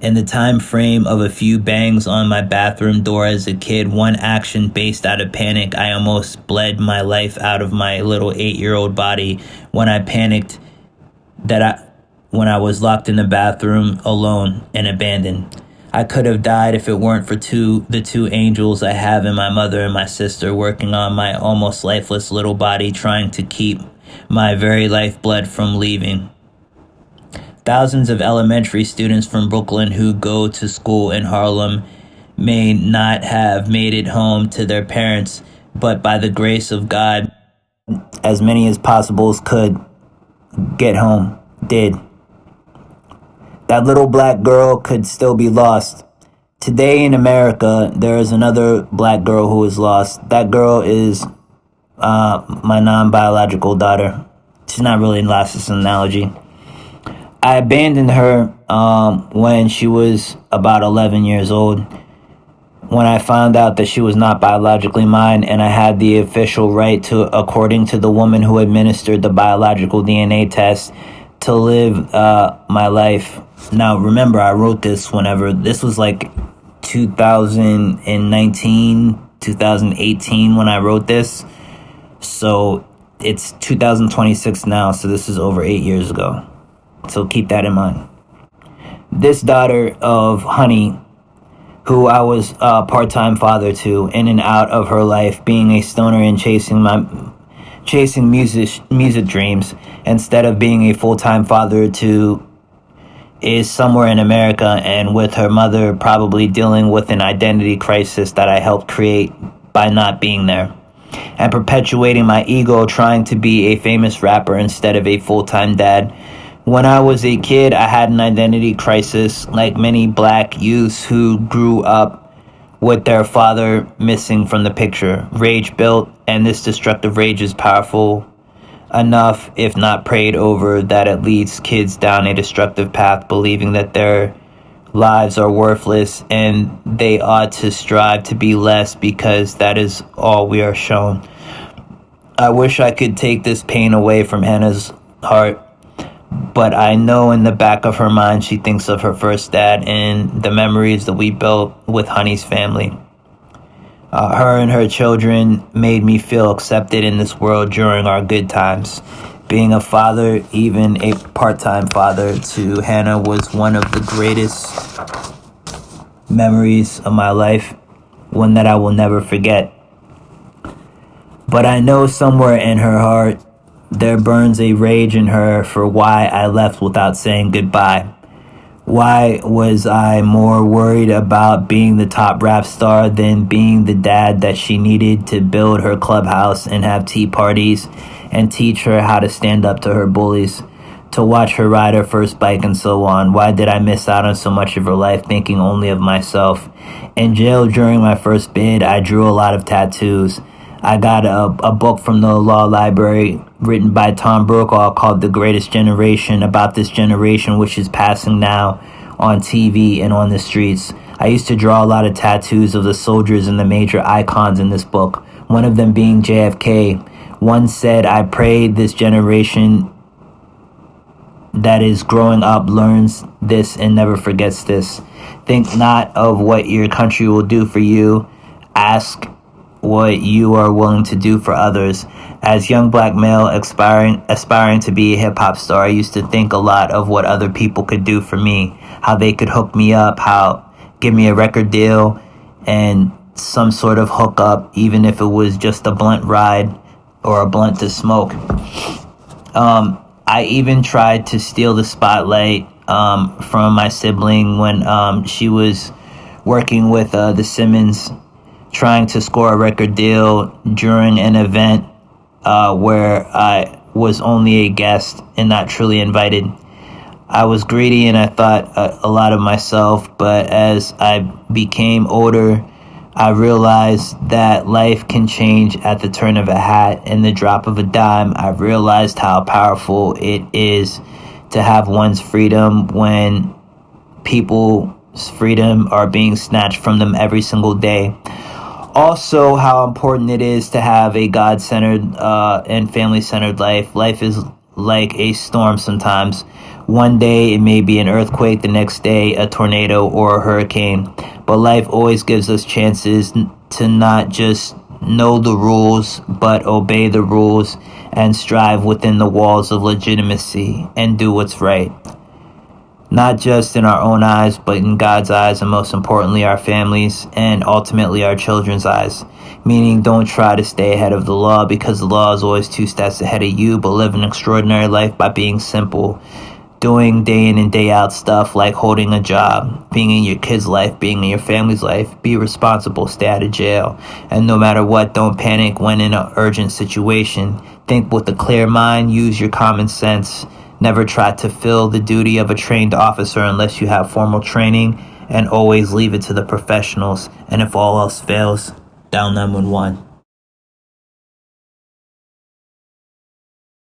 In the time frame of a few bangs on my bathroom door as a kid, one action based out of panic, I almost bled my life out of my little 8-year-old body when I panicked when I was locked in the bathroom alone and abandoned. I could have died if it weren't for the two angels I have in my mother and my sister working on my almost lifeless little body, trying to keep my very lifeblood from leaving. Thousands of elementary students from Brooklyn who go to school in Harlem may not have made it home to their parents, but by the grace of God, as many as possible could get home, did. That little black girl could still be lost. Today in America, there is another black girl who is lost. That girl is my non-biological daughter. She's not really lost, it's an analogy. I abandoned her when she was about 11 years old, when I found out that she was not biologically mine, and I had the official right to, according to the woman who administered the biological DNA test, to live my life. Now, remember, I wrote this whenever, this was like 2019, 2018 when I wrote this. So it's 2026 now, so this is over 8 years ago. So keep that in mind. This daughter of Honey, who I was a part-time father to, in and out of her life, being a stoner and chasing music dreams, instead of being a full-time father to, is somewhere in America and with her mother probably dealing with an identity crisis that I helped create by not being there, and perpetuating my ego trying to be a famous rapper instead of a full-time dad. When I was a kid, I had an identity crisis, like many black youths who grew up with their father missing from the picture. Rage built, and this destructive rage is powerful enough, if not prayed over, that it leads kids down a destructive path, believing that their lives are worthless and they ought to strive to be less because that is all we are shown. I wish I could take this pain away from Hannah's heart, but I know in the back of her mind she thinks of her first dad and the memories that we built with Honey's family. Her and her children made me feel accepted in this world during our good times. Being a father, even a part-time father to Hannah, was one of the greatest memories of my life, one that I will never forget. But I know somewhere in her heart there burns a rage in her for why I left without saying goodbye. Why was I more worried about being the top rap star than being the dad that she needed to build her clubhouse and have tea parties and teach her how to stand up to her bullies, to watch her ride her first bike and so on? Why did I miss out on so much of her life thinking only of myself? In jail during my first bid, I drew a lot of tattoos. I got a book from the law library written by Tom Brokaw called The Greatest Generation, about this generation which is passing now on TV and on the streets. I used to draw a lot of tattoos of the soldiers and the major icons in this book, one of them being JFK. One said, I pray this generation that is growing up learns this and never forgets this. Think not of what your country will do for you. Ask what you are willing to do for others. As young black male aspiring to be a hip-hop star, I used to think a lot of what other people could do for me, how they could hook me up, how give me a record deal and some sort of hookup, even if it was just a blunt ride or a blunt to smoke. I even tried to steal the spotlight from my sibling when she was working with the Simmons, trying to score a record deal during an event where I was only a guest and not truly invited. I was greedy and I thought a lot of myself, but as I became older, I realized that life can change at the turn of a hat and the drop of a dime. I realized how powerful it is to have one's freedom when people's freedom are being snatched from them every single day. Also, how important it is to have a God-centered and family-centered life. Life is like a storm sometimes. One day it may be an earthquake, the next day a tornado or a hurricane. But life always gives us chances to not just know the rules, but obey the rules and strive within the walls of legitimacy and do what's right. Not just in our own eyes, but in God's eyes, and most importantly, our families and ultimately our children's eyes. Meaning, don't try to stay ahead of the law, because the law is always 2 steps ahead of you, but live an extraordinary life by being simple. doing day in and day out stuff like holding a job, being in your kid's life, being in your family's life. Be responsible, stay out of jail. And no matter what, don't panic when in an urgent situation. Think with a clear mind, use your common sense. Never try to fill the duty of a trained officer unless you have formal training, and always leave it to the professionals. And if all else fails, dial 911.